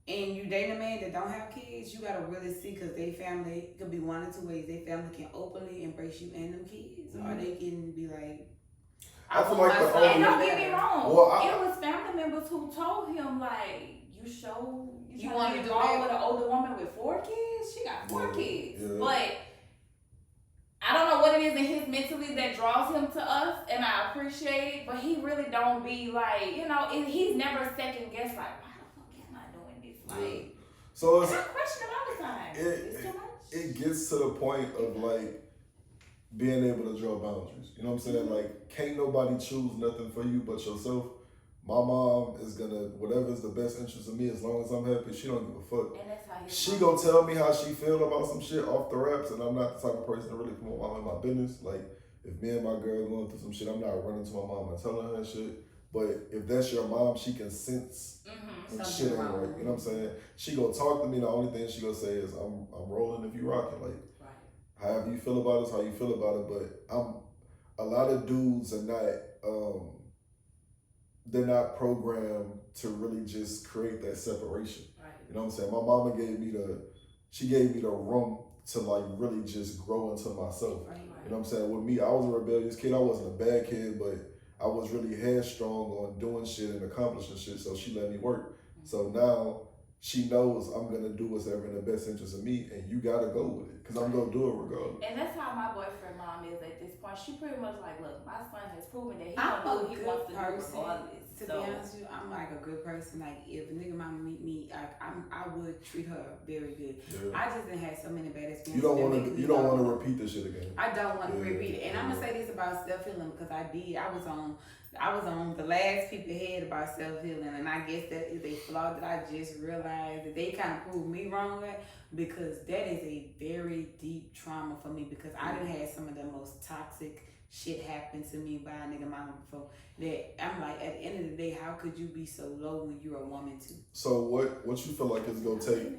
and you date a man that don't have kids, you gotta really see because they family could be one or two ways. They family can openly embrace you and them kids, or they can be like. I feel like and don't get me wrong, it was family members who told him like. You want to be involved with an older woman with 4 kids? kids. She got 4 kids. Yeah. But I don't know what it is in his mentally that draws him to us, and I appreciate it. But he really don't be like, he's never second guessed like, why the fuck am I doing this? Like, so it's, I question it all the time. It's too much. It gets to the point of like being able to draw boundaries. You know what I'm saying? Like, can't nobody choose nothing for you but yourself. My mom is gonna, whatever is the best interest of me, as long as I'm happy, she don't give a fuck. And that's how She gonna tell me how she feel about some shit off the raps, and I'm not the type of person to really put my mom in my business. Like, if me and my girl going through some shit, I'm not running to my mom and telling her shit. But if that's your mom, she can sense when shit ain't right. You know what I'm saying? She gonna talk to me. The only thing she gonna say is, "I'm rolling if you rocking." Like, however you feel about it, how you feel about it. But a lot of dudes are not. They're not programmed to really just create that separation. Right. You know what I'm saying? My mama gave me the room to like really just grow into myself. Right. You know what I'm saying? With me, I was a rebellious kid. I wasn't a bad kid, but I was really headstrong on doing shit and accomplishing shit, so she let me work. So now she knows I'm gonna do what's ever in the best interest of me, and you gotta go with it, because I'm gonna do it regardless. And that's how my boyfriend mom is at this point. She pretty much like, look, my son has proven that he I'm gonna do a what he good wants to do person. regardless. To be honest with you, I'm like a good person. Like, if a nigga mama meet me, I would treat her very good. Yeah. I just done had so many bad experiences. You don't want to repeat this shit again. I don't want to repeat it. And I'm gonna say this about self-healing, because I was on the last people head about self-healing, and I guess that is a flaw that I just realized that they kind of proved me wrong with, because that is a very deep trauma for me, because I done had some of the most toxic shit happen to me by a nigga mama before, that I'm like, at the end of the day, how could you be so low when you're a woman too? So what you feel like it's gonna take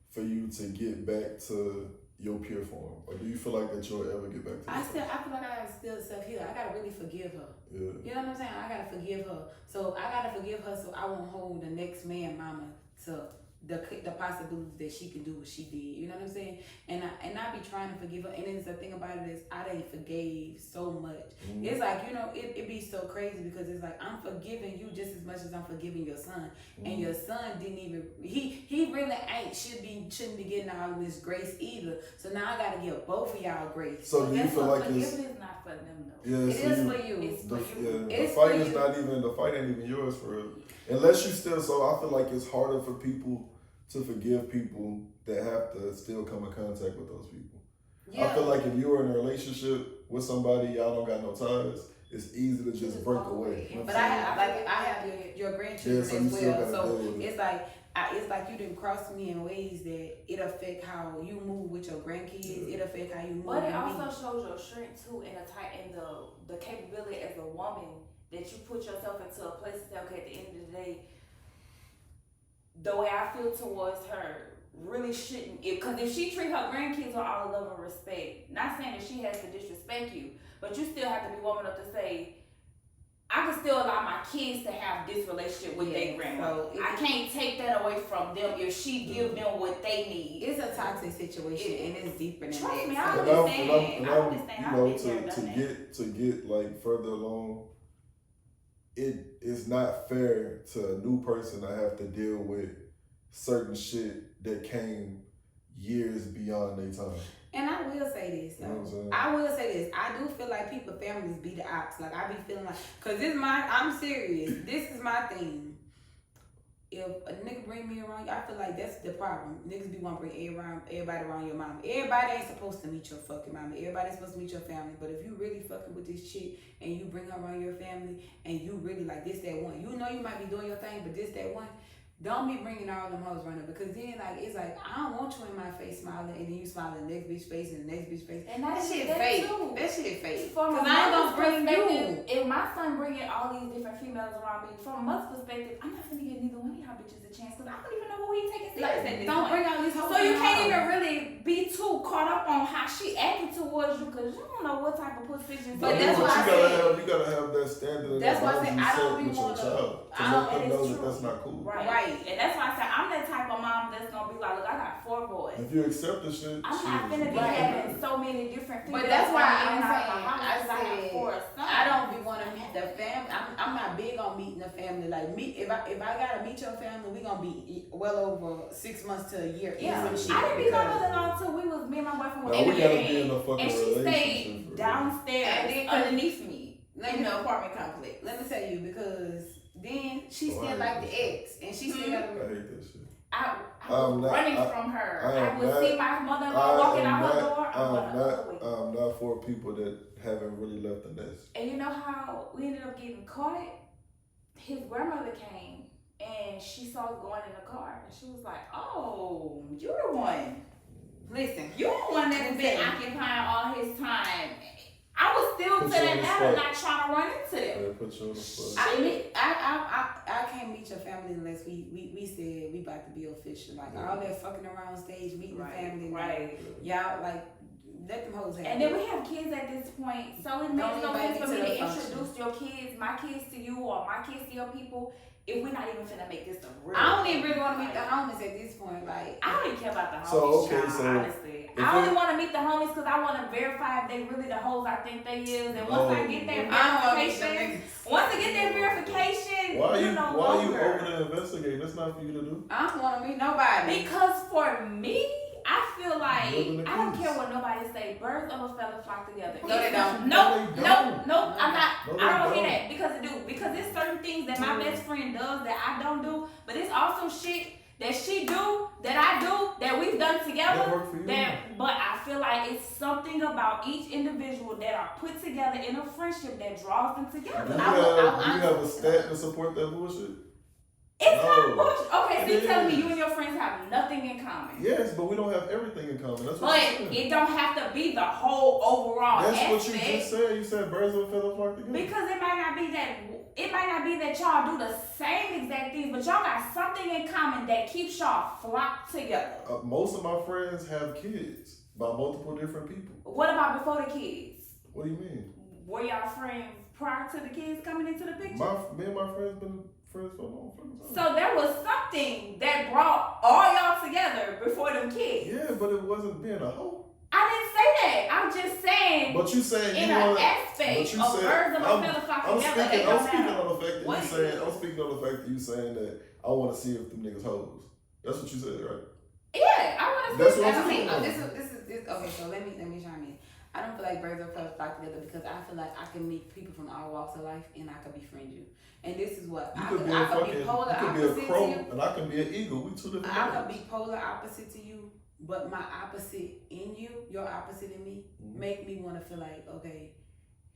for you to get back to your pure form, or do you feel like that you'll ever get back to? I feel like I gotta still self-heal. I gotta really forgive her. Yeah. You know what I'm saying? I gotta forgive her. So I gotta forgive her, so I won't hold the next man mama to the possibilities that she can do what she did. You know what I'm saying? And I be trying to forgive her. And then the thing about it is, I done forgave so much. Mm-hmm. It's like, it be so crazy, because it's like, I'm forgiving you just as much as I'm forgiving your son. Mm-hmm. And your son didn't even, he really shouldn't be getting all this grace either. So now I gotta give both of y'all grace. So do you feel like forgiveness is not for them though? Yeah, it is for you. It's for you. Yeah, the fight ain't even yours for real. Unless you still, so I feel like it's harder for people to forgive people that have to still come in contact with those people. Yeah. I feel like if you're in a relationship with somebody, y'all don't got no ties, it's easy to just break away. You know, but I have your grandchildren as well, so it's like you didn't cross me in ways that it affect how you move with your grandkids. Yeah. It affect how you move. But it also shows your strength too, and the capability as a woman, that you put yourself into a place to say, okay, at the end of the day, the way I feel towards her really shouldn't, because if she treat her grandkids with all the love and respect, not saying that she has to disrespect you, but you still have to be woman enough to say, I can still allow my kids to have this relationship with their grandma. So I can't take that away from them if she give them what they need. It's a toxic situation, and it's deeper than that. Trust me, I understand. To get like further along, it's not fair to a new person to have to deal with certain shit that came years beyond their time. And I will say this, though. I do feel like people, families be the ops. Like, I be feeling like, because I'm serious. This is my thing. If a nigga bring me around you, I feel like that's the problem. Niggas be want to bring everybody around your mama. Everybody ain't supposed to meet your fucking mama. Everybody's supposed to meet your family. But if you really fucking with this chick and you bring her around your family and you really like this, that one, you know you might be doing your thing, but this, that one, don't be bringing all them hoes around her, because then it's like, I don't want you in my face smiling, and then you smile in the next bitch face and the next bitch face. And that shit fake. Too. That shit fake. Because I ain't gonna bring you. If my son bringing all these different females around me, from a mother's perspective, I'm not gonna give neither one of y'all bitches a chance, because I don't even know who he taking serious at this point. Don't bring all these hoes. So you can't even really be too too caught up on how she acted towards you because you don't know what type of position. But Yeah, that's but why I you gotta have that standard and that's that why I boundary said I set don't be with your wanna- child to I let don't- them and know it's that true. that's not cool. Right. And that's why I said I'm that type of mom that's gonna be like, look, I got 4 boys. If you accept the shit, I'm not finna be Right. having so many different females. But that's why coming I'm out of saying, my house I 'cause I have said, 4 sons. I don't be want to meet the family. I'm not big on meeting the family. Like me, if I gotta meet your family, we gonna be well over 6 months to a year. Yeah, Some shit, I didn't meet my because- mother-in-law until me and my boyfriend was now we gotta be engaged. in a fucking And she relationship. stayed for real. downstairs And then- underneath me Let in me the apartment complex. let me tell you, because then she Oh, still I like hate the this ex, and she still Mhm. got I to. hate that shit. I I'm was not- running I- from her. I I am would not- see my mother-in-law walking out her door. I'm I'm going the other way. not for people that haven't really left the nest. And you know how we ended up getting caught? His grandmother came and she saw us going in the car and she was like, "Oh, you're the one. Listen, You're the one that's been Okay. occupying all his time." I was still Put to you that on the matter, spot. not trying to run into them. Yeah, put you on the spot. I can't meet your family unless we said we about to be official. Like all that fucking around stage, meeting the family, Right. y'all like let them hoes have And it. then we have kids at this point, so it makes Don't no invite sense for me me to to the function. introduce your kids, my kids to you, or my kids to your people, if we're not even finna make this a real. I don't even really want to thing. meet the homies at this point. Like I don't even care about the homies, So, okay, child, so honestly. if I only it- want to meet the homies because I want to verify if they really the hoes I think they is. And once I get their I don't want to meet them verification, niggas. once I get their verification, Why you you no why you longer. over there investigating? That's not for you to do. I don't want to meet nobody. Because for me, I feel like Living the I don't peace. care what nobody say. Birds of a feather flock together. No, they don't. No, No, they no, don't. no. I'm not. No, they I don't hear don't. that because it do. Because there's certain things that my best friend does that I don't do. But it's also shit that she do that I do that we've done That together. work for you. But I feel like it's something about each individual that are put together in a friendship that draws them Do you together. have a stat to support that bullshit? It's No. not bullshit. Okay, so It you telling me is. you and your friends have nothing in common. Yes, but we don't have everything in common. That's what But I'm saying. it don't have to be the whole overall That's aspect. what you just said. You said birds of a feather flock together. Because it might not be that y'all do the same exact things, but y'all got something in common that keeps y'all flocked together. Most of my friends have kids by multiple different people. What about before the kids? What do you mean? Were y'all friends prior to the kids coming into the picture? Me and my friends been friends for a long fucking time. So there was something that brought all y'all together before them kids. Yeah, but it wasn't being a hoe. I didn't say that. I'm just saying But you saying in you an want aspect but you of said- birds of a I'm- feather flock I'm together. speaking, It I'm don't speaking matter. on the fact that What you it saying. is. I'm speaking on the fact that you saying that I want to see if them niggas hoes. That's what you said, right? Yeah, I want to That's see what that. I'm See, saying. this. Okay, so let me chime in. I don't feel like birds of a feather flock together because I feel like I can meet people from all walks of life and I can befriend you. And this is what You I could could be a I could fucking, be polar you could be opposite a to crow, you. and I can be an eagle. We two different. I could birds. be polar opposite to you, but my opposite in you, your opposite in me, Mhm. make me want to feel like, okay,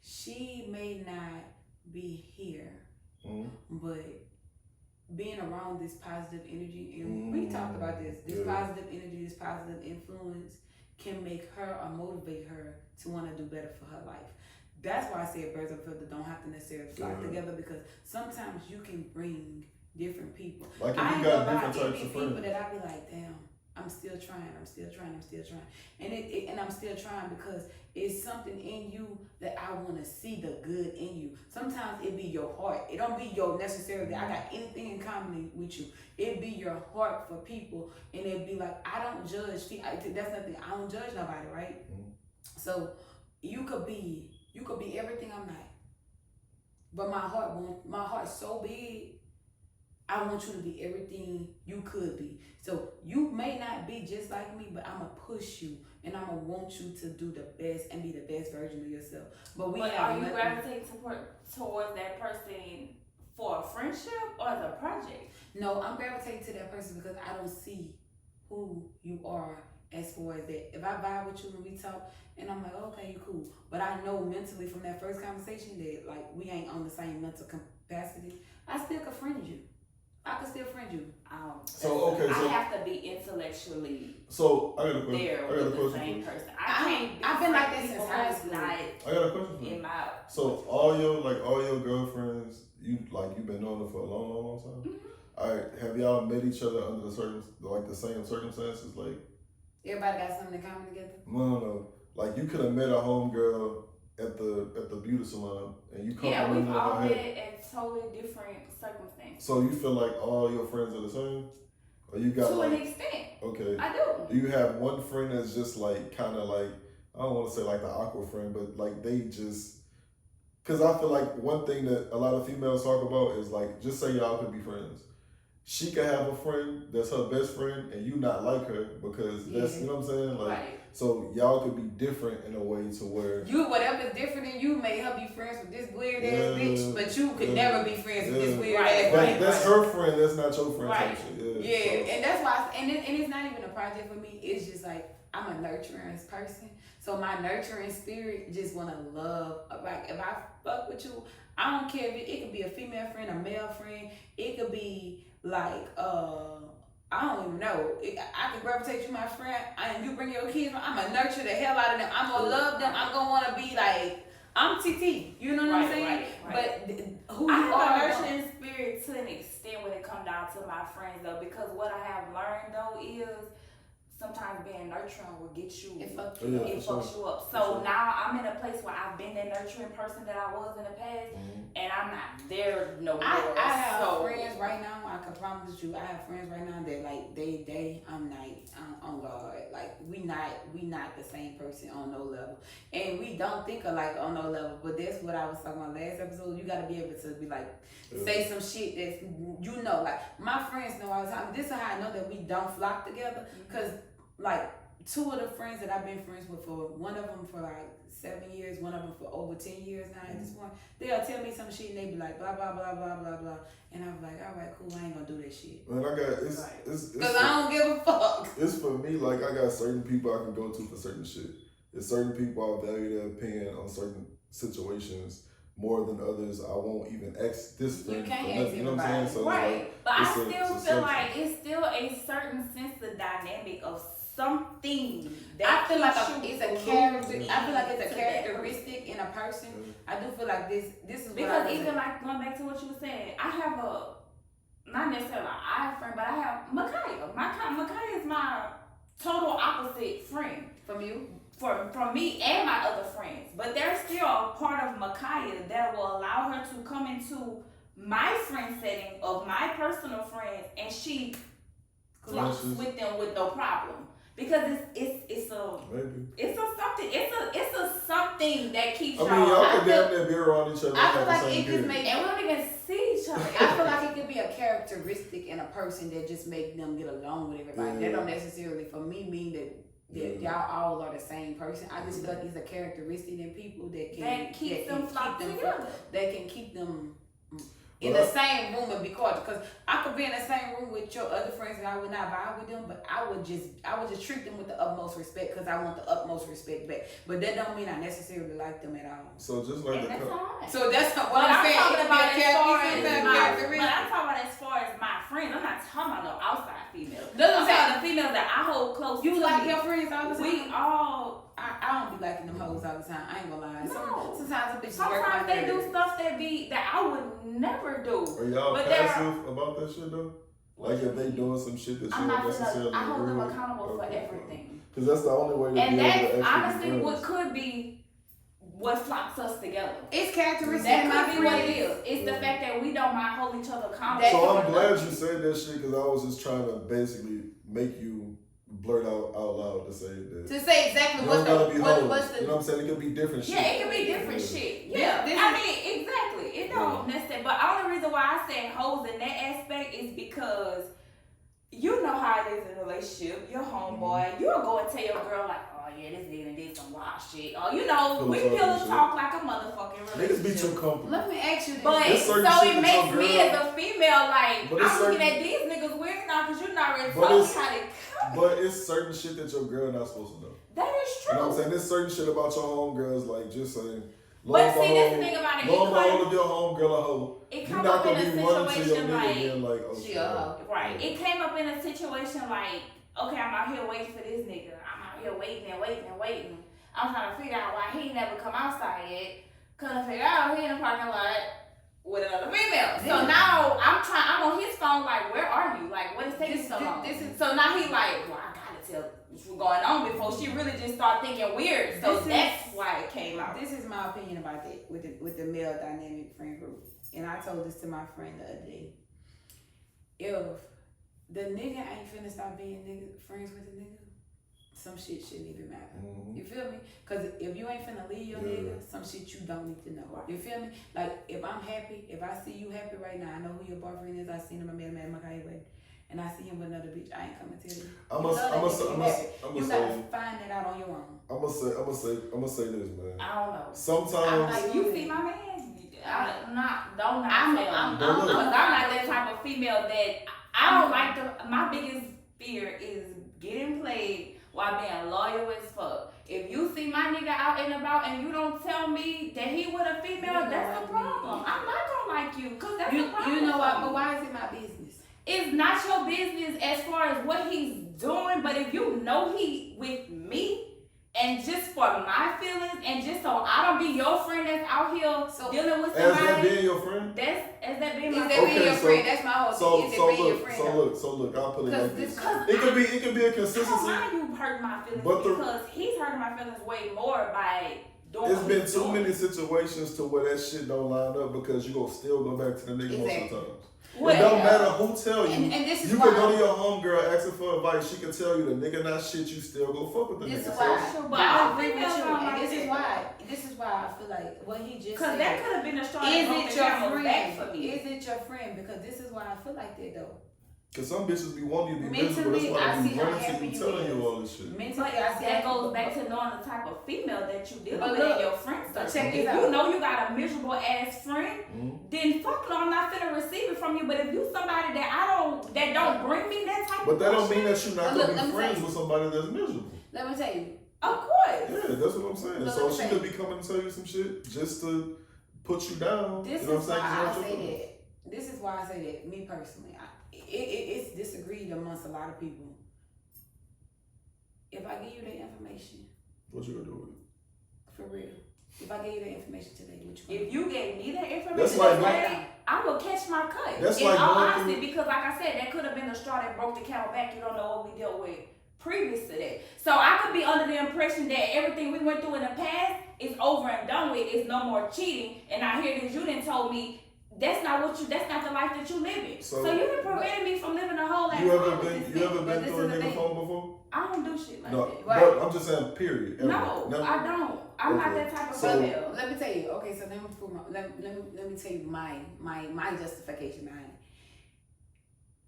she may not be here, Mhm. but being around this positive energy, and we talked about this Yeah. positive energy, this positive influence can make her or motivate her to want to do better for her life. That's why I said birds of a feather don't have to necessarily flock Yeah. together, because sometimes you can bring different people. Like if I you ain't got gonna lie, different it types be of people friends. that I be like, damn, I'm still trying, and I'm still trying because it's something in you that I want to see the good in you. Sometimes it be your heart. It don't be your necessarily that I got anything in common with you. It be your heart for people, and it be like I don't judge. That's nothing. I don't judge nobody, right? Mhm. So you could be everything I'm not, but my heart's so big. I want you to be everything you could be. So you may not be just like me, but I'ma push you and I'ma want you to do the best and be the best version of yourself. But are you gravitating towards that person for a friendship or as a project? No, I'm gravitating to that person because I don't see who you are as far as that. If I vibe with you and we talk and I'm like, okay, you cool. But I know mentally from that first conversation that like we ain't on the same mental capacity. I still can friend you. I can still friend you. So I have to be intellectually So I got a question. there I got a with the question same for you. person. I can't be I've been like friends that with since high people school. who's not I got a question for you. in my. So all your girlfriends, you've been knowing them for a long time. Mhm. All right, have y'all met each other under the same circumstances? Like Everybody got something in common together. No. Like you could have met a homegirl at the beauty salon, and you Yeah, we've complimented all her. met at totally different circumstances. So you feel like all your friends are the same, or you got to like an extent. okay? I do. Do you have one friend that's just like kind of like I don't want to say like the awkward friend, but like they just because I feel like one thing that a lot of females talk about is like just say y'all could be friends. She could have a friend that's her best friend and you not like her because that's you know what I'm saying like Right. so y'all could be different in a way to where You whatever's different than you may help be friends with this weird ass bitch, but you could never be friends with this weird ass but bitch. that's her friend, that's not your friend type shit. Yeah, and that's why and it's not even a project for me. It's just like I'm a nurturing person. So my nurturing spirit just wanna love. Like if I fuck with you, I don't care if it could be a female friend, a male friend. It could be like I don't even know. I could gravitate you, my friend, and you bring your kids. I'm gonna nurture the hell out of them. I'm gonna love them. I'm gonna wanna be like I'm TT. You know what I'm saying? Right. But who I you have are, a nurturing spirit to an extent when it comes down to my friends though, because what I have learned though is sometimes being nurturing will get you, it fucks you up. it fucks you up. So now I'm in a place where I've been that nurturing person that I was in the past, and I'm not there no more. I have friends right now. I can promise you, I have friends right now that like they I'm night on guard. Like we not the same person on no level, and we don't think alike on no level. But that's what I was talking about last episode. You got to be able to be like say some shit that's you know. Like my friends know all the time. This is how I know that we don't flock together because like. Two of the friends that I've been friends with for one of them for like 7 years, one of them for over 10 years now at this point, they'll tell me some shit and they be like blah blah blah blah blah blah, and I'm like, all right, cool, I ain't gonna do that shit. Man, I got it's because I don't give a fuck. It's for me like I got certain people I can go to for certain shit. There's certain people I value their opinion on certain situations more than others. I won't even ask this friend. You can't ask you know what I'm saying? So right, like, but I still feel section. like it's still a certain sense of dynamic of something that I feel like it's a character. I feel like it's a to characteristic in a person. I do feel like this is what because I was even like going back to what you were saying, I have not necessarily an eye friend, but I have Micaiah. Micaiah is my total opposite friend from you. From me and my other friends, but there's still a part of Micaiah that will allow her to come into my friend setting of my personal friends, and she flocks with them with no problem. Because it's a something that keeps y'all. I mean, y'all can damn near be around each other. I feel like it just makes, and we don't even see each other. I feel like it could be a characteristic in a person that just make them get along with everybody. That don't necessarily, for me, mean that y'all all are the same person. I just feel like it's a characteristic in people that keep them together. That can keep them in the same room and be cordial. Because I could be in the same room with your other friends and I would not vibe with them, but I would just treat them with the utmost respect because I want the utmost respect back. But that don't mean I necessarily like them at all. So just like so that's what I'm saying. Talking about characteristic. I'm talking about as far as my friends. I'm not talking about no outside females. Doesn't I'm talking about the females that I hold close. You to like me. your friends all the time? We all. I don't be liking them hoes all the time. I ain't gonna lie. No. Sometimes the bitches Sometimes they do stuff that I would never do. Are y'all passive about that shit though? Like if they doing some shit that you don't necessarily I hold them agree with? accountable for everything. Because that's the only way to and be able to that's actually honestly be what could be what flocks us together. It's characteristic. That could be what it is. It's the fact that we don't mind holding each other accountable. So I'm glad you said that shit because I was just trying to basically make you blurt out loud to say that. To say exactly what's the you know what I'm saying? It could be different shit. Yeah, it could be different shit. Yeah, I mean, exactly. It don't necessarily. But the only reason why I say hoes in that aspect is because you know how it is in a relationship. Your homeboy, you'll go and tell your girl like, oh yeah, this nigga did some wild shit. Or you know, we pillow talk like a motherfucking relationship. Niggas be too comfortable. Let me ask you this. But so it makes me as a female like I'm looking at these niggas weird now because you're not really talking how they come. But it's certain shit that your girl not supposed to know. That is true. You know what I'm saying? There's certain shit about your homegirls, like just saying. But see, that's the thing about it. If your homegirl a hoe, it you're come not up gonna in a be running to your situation nigga like, being like, oh shit. Right. It came up in a situation like, okay, I'm out here waiting for this nigga. I'm out here waiting. I'm trying to figure out why he never come outside yet. Couldn't figure out he in the parking lot with another female. So now I'm on his phone like, where are you? Like, what is taking so long? So now he like, well, I gotta tell was going on before she really just started thinking weird. So that's why it came out. This is my opinion about that with the male dynamic friend group. And I told this to my friend the other day. If the nigga ain't finna stop being friends with the nigga, some shit shouldn't even matter. You feel me? Because if you ain't finna leave your nigga, some shit you don't need to know. You feel me? Like, if I'm happy, if I see you happy right now, I know who your boyfriend is, I seen him, I met him at Mackay wedding, and I see him with another bitch, I ain't coming to tell you. You gotta find that out on your own. I'm gonna say this, man. I don't know. Sometimes like, you see my man. I'm not that type of female that I don't like. My biggest fear is getting played while being loyal as fuck. If you see my nigga out and about and you don't tell me that he with a female, that's a problem. I'm not gonna like you, cause that's a problem. You know what? But why is it my business? It's not your business as far as what he's doing, but if you know he with me, and just for my feelings, and just so I don't be your friend that's out here dealing with somebody. As that being your friend? As that being my friend. Is that being your friend? That's my whole thing. Is it being your friend? So look, I'll put it like this. It could be a consistency. I don't mind you hurt my feelings because he's hurting my feelings way more by doing It's been too many situations to where that shit don't line up because you gonna still go back to the nigga most of the times. It don't matter who tell you. And this is you can go to your homegirl asking for advice. She can tell you the nigga not shit. You still go fuck with the nigga. This is why. But I agree with you. And this is why I feel like what he just said. Because that could have been a start. Is it your friend? For me? Is it your friend? Because this is why I feel like that though. Cause some bitches be wanting you to be miserable. That's why I be running to you, telling you all this shit. Mentally, that goes back to knowing the type of female that you deal with in your friend circle. If you know you got a miserable ass friend, then fuck no, I'm not finna receive it from you. But if you somebody that don't bring me that type but that don't mean that you're not gonna be friends with somebody that's miserable. Let me tell you. Of course. Yeah, that's what I'm saying. So she could be coming to tell you some shit just to put you down. This is why I say that. This is why I say that. Me personally, it's disagreed amongst a lot of people. If I give you that information, what you gonna do with it? For real. If I gave you that information today, what you gonna do? If you gave me that information that's like today, I will catch my cut. That's in like all honesty, because like I said, that could have been the straw that broke the camel back. You don't know what we dealt with previous to that. So I could be under the impression that everything we went through in the past is over and done with. It's no more cheating. And I hear that you didn't told me that's not the life that you living. So you done prevented me from living a whole life. You ever been through a nigga phone before? I don't do shit like that. Right. But I'm just saying, period. No, I don't. I'm not that type of female. Let me tell you. Okay, so let me tell you my justification behind it.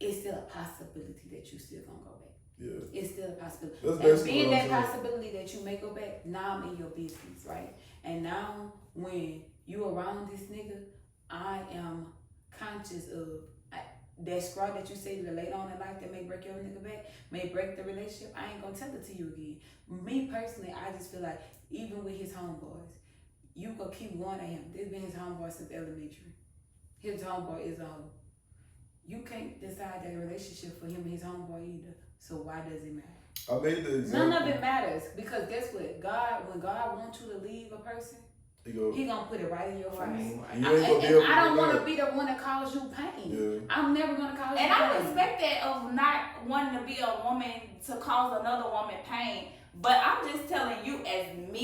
It's still a possibility that you still gonna go back. Yeah. It's still a possibility. That's and being that possibility that you may go back, now I'm in your business, right? And now when you around this nigga, I am conscious of that scraw that you say that later on in life that may break your nigga back, may break the relationship. I ain't gonna tell it to you again. Me personally, I just feel like even with his homeboys, you gonna keep going at him. This been his homeboy since elementary. His homeboy is a hoe. You can't decide that a relationship for him and his homeboy either. So why does it matter? I made the example. None of it matters because guess what? When God wants you to leave a person, He gonna put it right in your face. And I don't want to be the one that cause you pain. Yeah. I'm never gonna cause you pain. And I respect that of not wanting to be a woman to cause another woman pain. But I'm just telling you, as an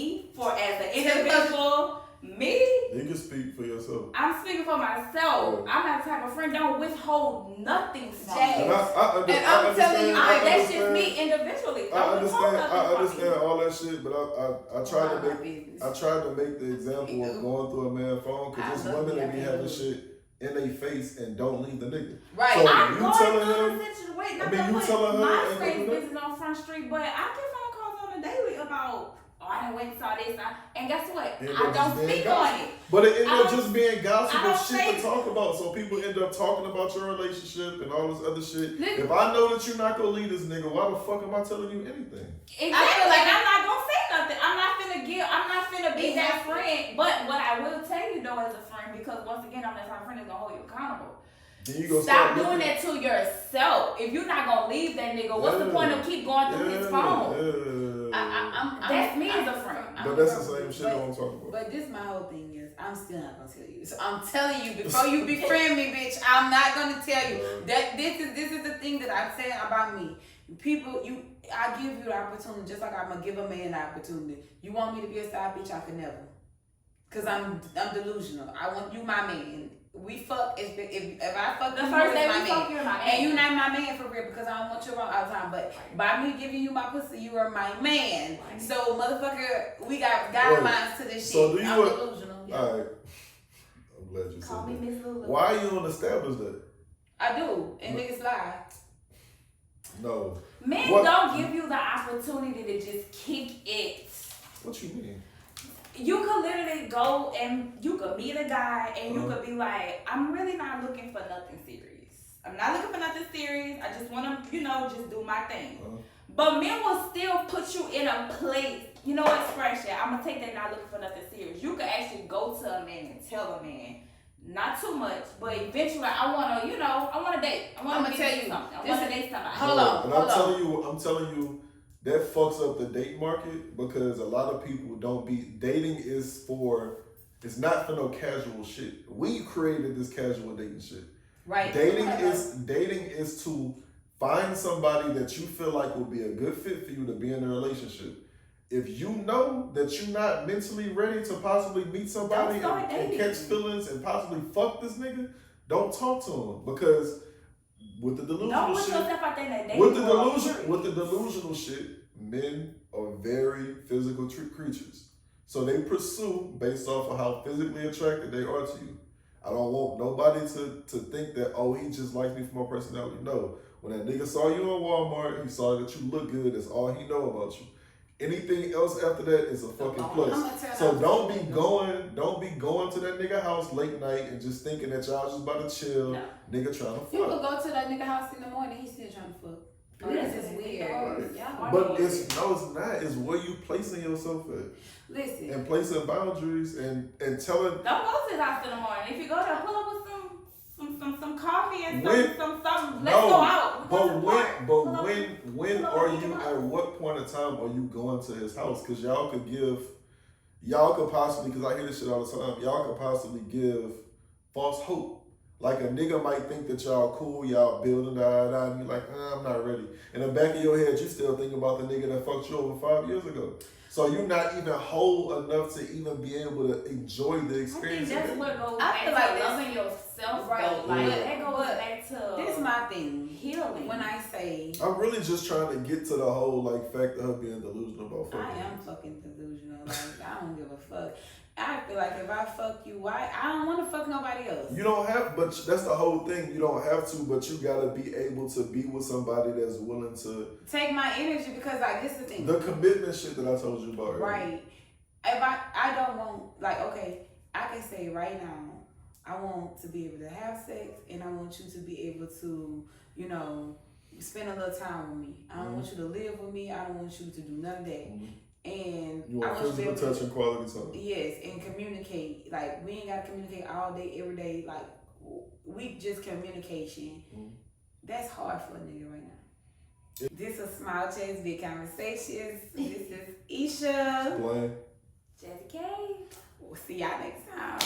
individual, me. You can speak for yourself. I'm speaking for myself. I'm not the type of friend don't withhold nothing from you. And I'm telling you, that's just me individually. I understand all that shit, but I tried to make the example of going through a man's phone because there's women that be having shit in their face and don't leave the nigga. Right. So I'm you going telling him? you telling her my friend's business on Front Street, but I get phone calls on the daily about. I done went and saw this, and guess what? I don't speak on it. But it ended up just being gossip and shit to talk about. So people end up talking about your relationship and all this other shit. If I know that you're not gonna leave this nigga, why the fuck am I telling you anything? Exactly. I feel like I'm not gonna say nothing. I'm not finna be that friend. But what I will tell you though as a friend, because once again, I'm that type of friend that's gonna hold you accountable. Stop doing that to yourself. If you're not gonna leave that nigga, what's the point of keep going through his phone? That's me as a friend. But that's the same shit I'm talking about. But this my whole thing is, I'm still not gonna tell you. So I'm telling you before you befriend me, bitch. I'm not gonna tell you that this is the thing that I'm saying about me. I give you the opportunity just like I'm gonna give a man the opportunity. You want me to be a side bitch? I could never. Cause I'm delusional. I want you my man. We fuck if I fuck The you, first day my we fuck, you're my man. And you not my man for real because I don't want you around all the time. But by me giving you my pussy, you are my man. Right. So motherfucker, we got guidelines to this so shit. do you I'm delusional. Yeah. Alright. I'm glad you Call said me that. Miss Lulu. Why you don't establish that? I do, and niggas lie. No. Men What? don't give you the opportunity to just kick it. What you mean? You could literally go and you could meet a guy and you Uh-huh. could be like, I'm really not looking for nothing serious. I'm not looking for nothing serious. I just want to, just do my thing. Uh-huh. But men will still put you in a place. You know what, scratch that. I'm going to take that not looking for nothing serious. You could actually go to a man and tell a man, not too much, but eventually I want to, I want to date. I want to tell you something. I want to date somebody. Hold on. And I'm telling you, that fucks up the date market because a lot of people don't be dating it's not for no casual shit. We created this casual dating shit. Right. Dating is to find somebody that you feel like will be a good fit for you to be in a relationship. If you know that you're not mentally ready to possibly meet somebody and catch feelings and possibly fuck this nigga, don't talk to him because with the delusional shit, with the delusional shit, men are very physical creatures. So they pursue based off of how physically attracted they are to you. I don't want nobody to think that, oh, he just likes me for my personality. No. When that nigga saw you in Walmart, he saw that you look good. That's all he know about you. Anything else after that is a fucking plus. So don't be going to that nigga house late night and just thinking that y'all just about to chill. No. Nigga trying to fuck. You could go to that nigga house in the morning, he's still trying to fuck. Oh, this is weird. Right. Yeah, but it's not. It's where you placing yourself at. Listen. And placing boundaries and telling. Don't go to his house in the morning. If you go there, pull up with some coffee and some. Let's go out. When are you? At what point in time are you going to his house? Because y'all could possibly. Because I hear this shit all the time. Y'all could possibly give false hope. Like a nigga might think that y'all cool, y'all building, and you're like, I'm not ready. In the back of your head, you still thinking about the nigga that fucked you over 5 years ago. So you're not even whole enough to even be able to enjoy the experience. I think that's what goes back to loving yourself, right? Like that goes back to. This is my thing. Healing. When I say, I'm really just trying to get to the whole fact of her being delusional about fucking. I am fucking delusional. I don't give a fuck. I feel like if I fuck you, I don't want to fuck nobody else. You don't have, but that's the whole thing. You don't have to, but you gotta be able to be with somebody that's willing to take my energy because this is the thing. The commitment shit that I told you about. Right. If I don't want okay, I can say right now, I want to be able to have sex and I want you to be able to, spend a little time with me. I don't want you to live with me. I don't want you to do none of that. Mm-hmm. And you want physical touch and quality time. Yes, and communicate. Like we ain't gotta communicate all day, every day. Like we just communication. Mm-hmm. That's hard for a nigga right now. This is Small Chase Big Conversations. This is Isha. Blaine. Jazzy K. We'll see y'all next time.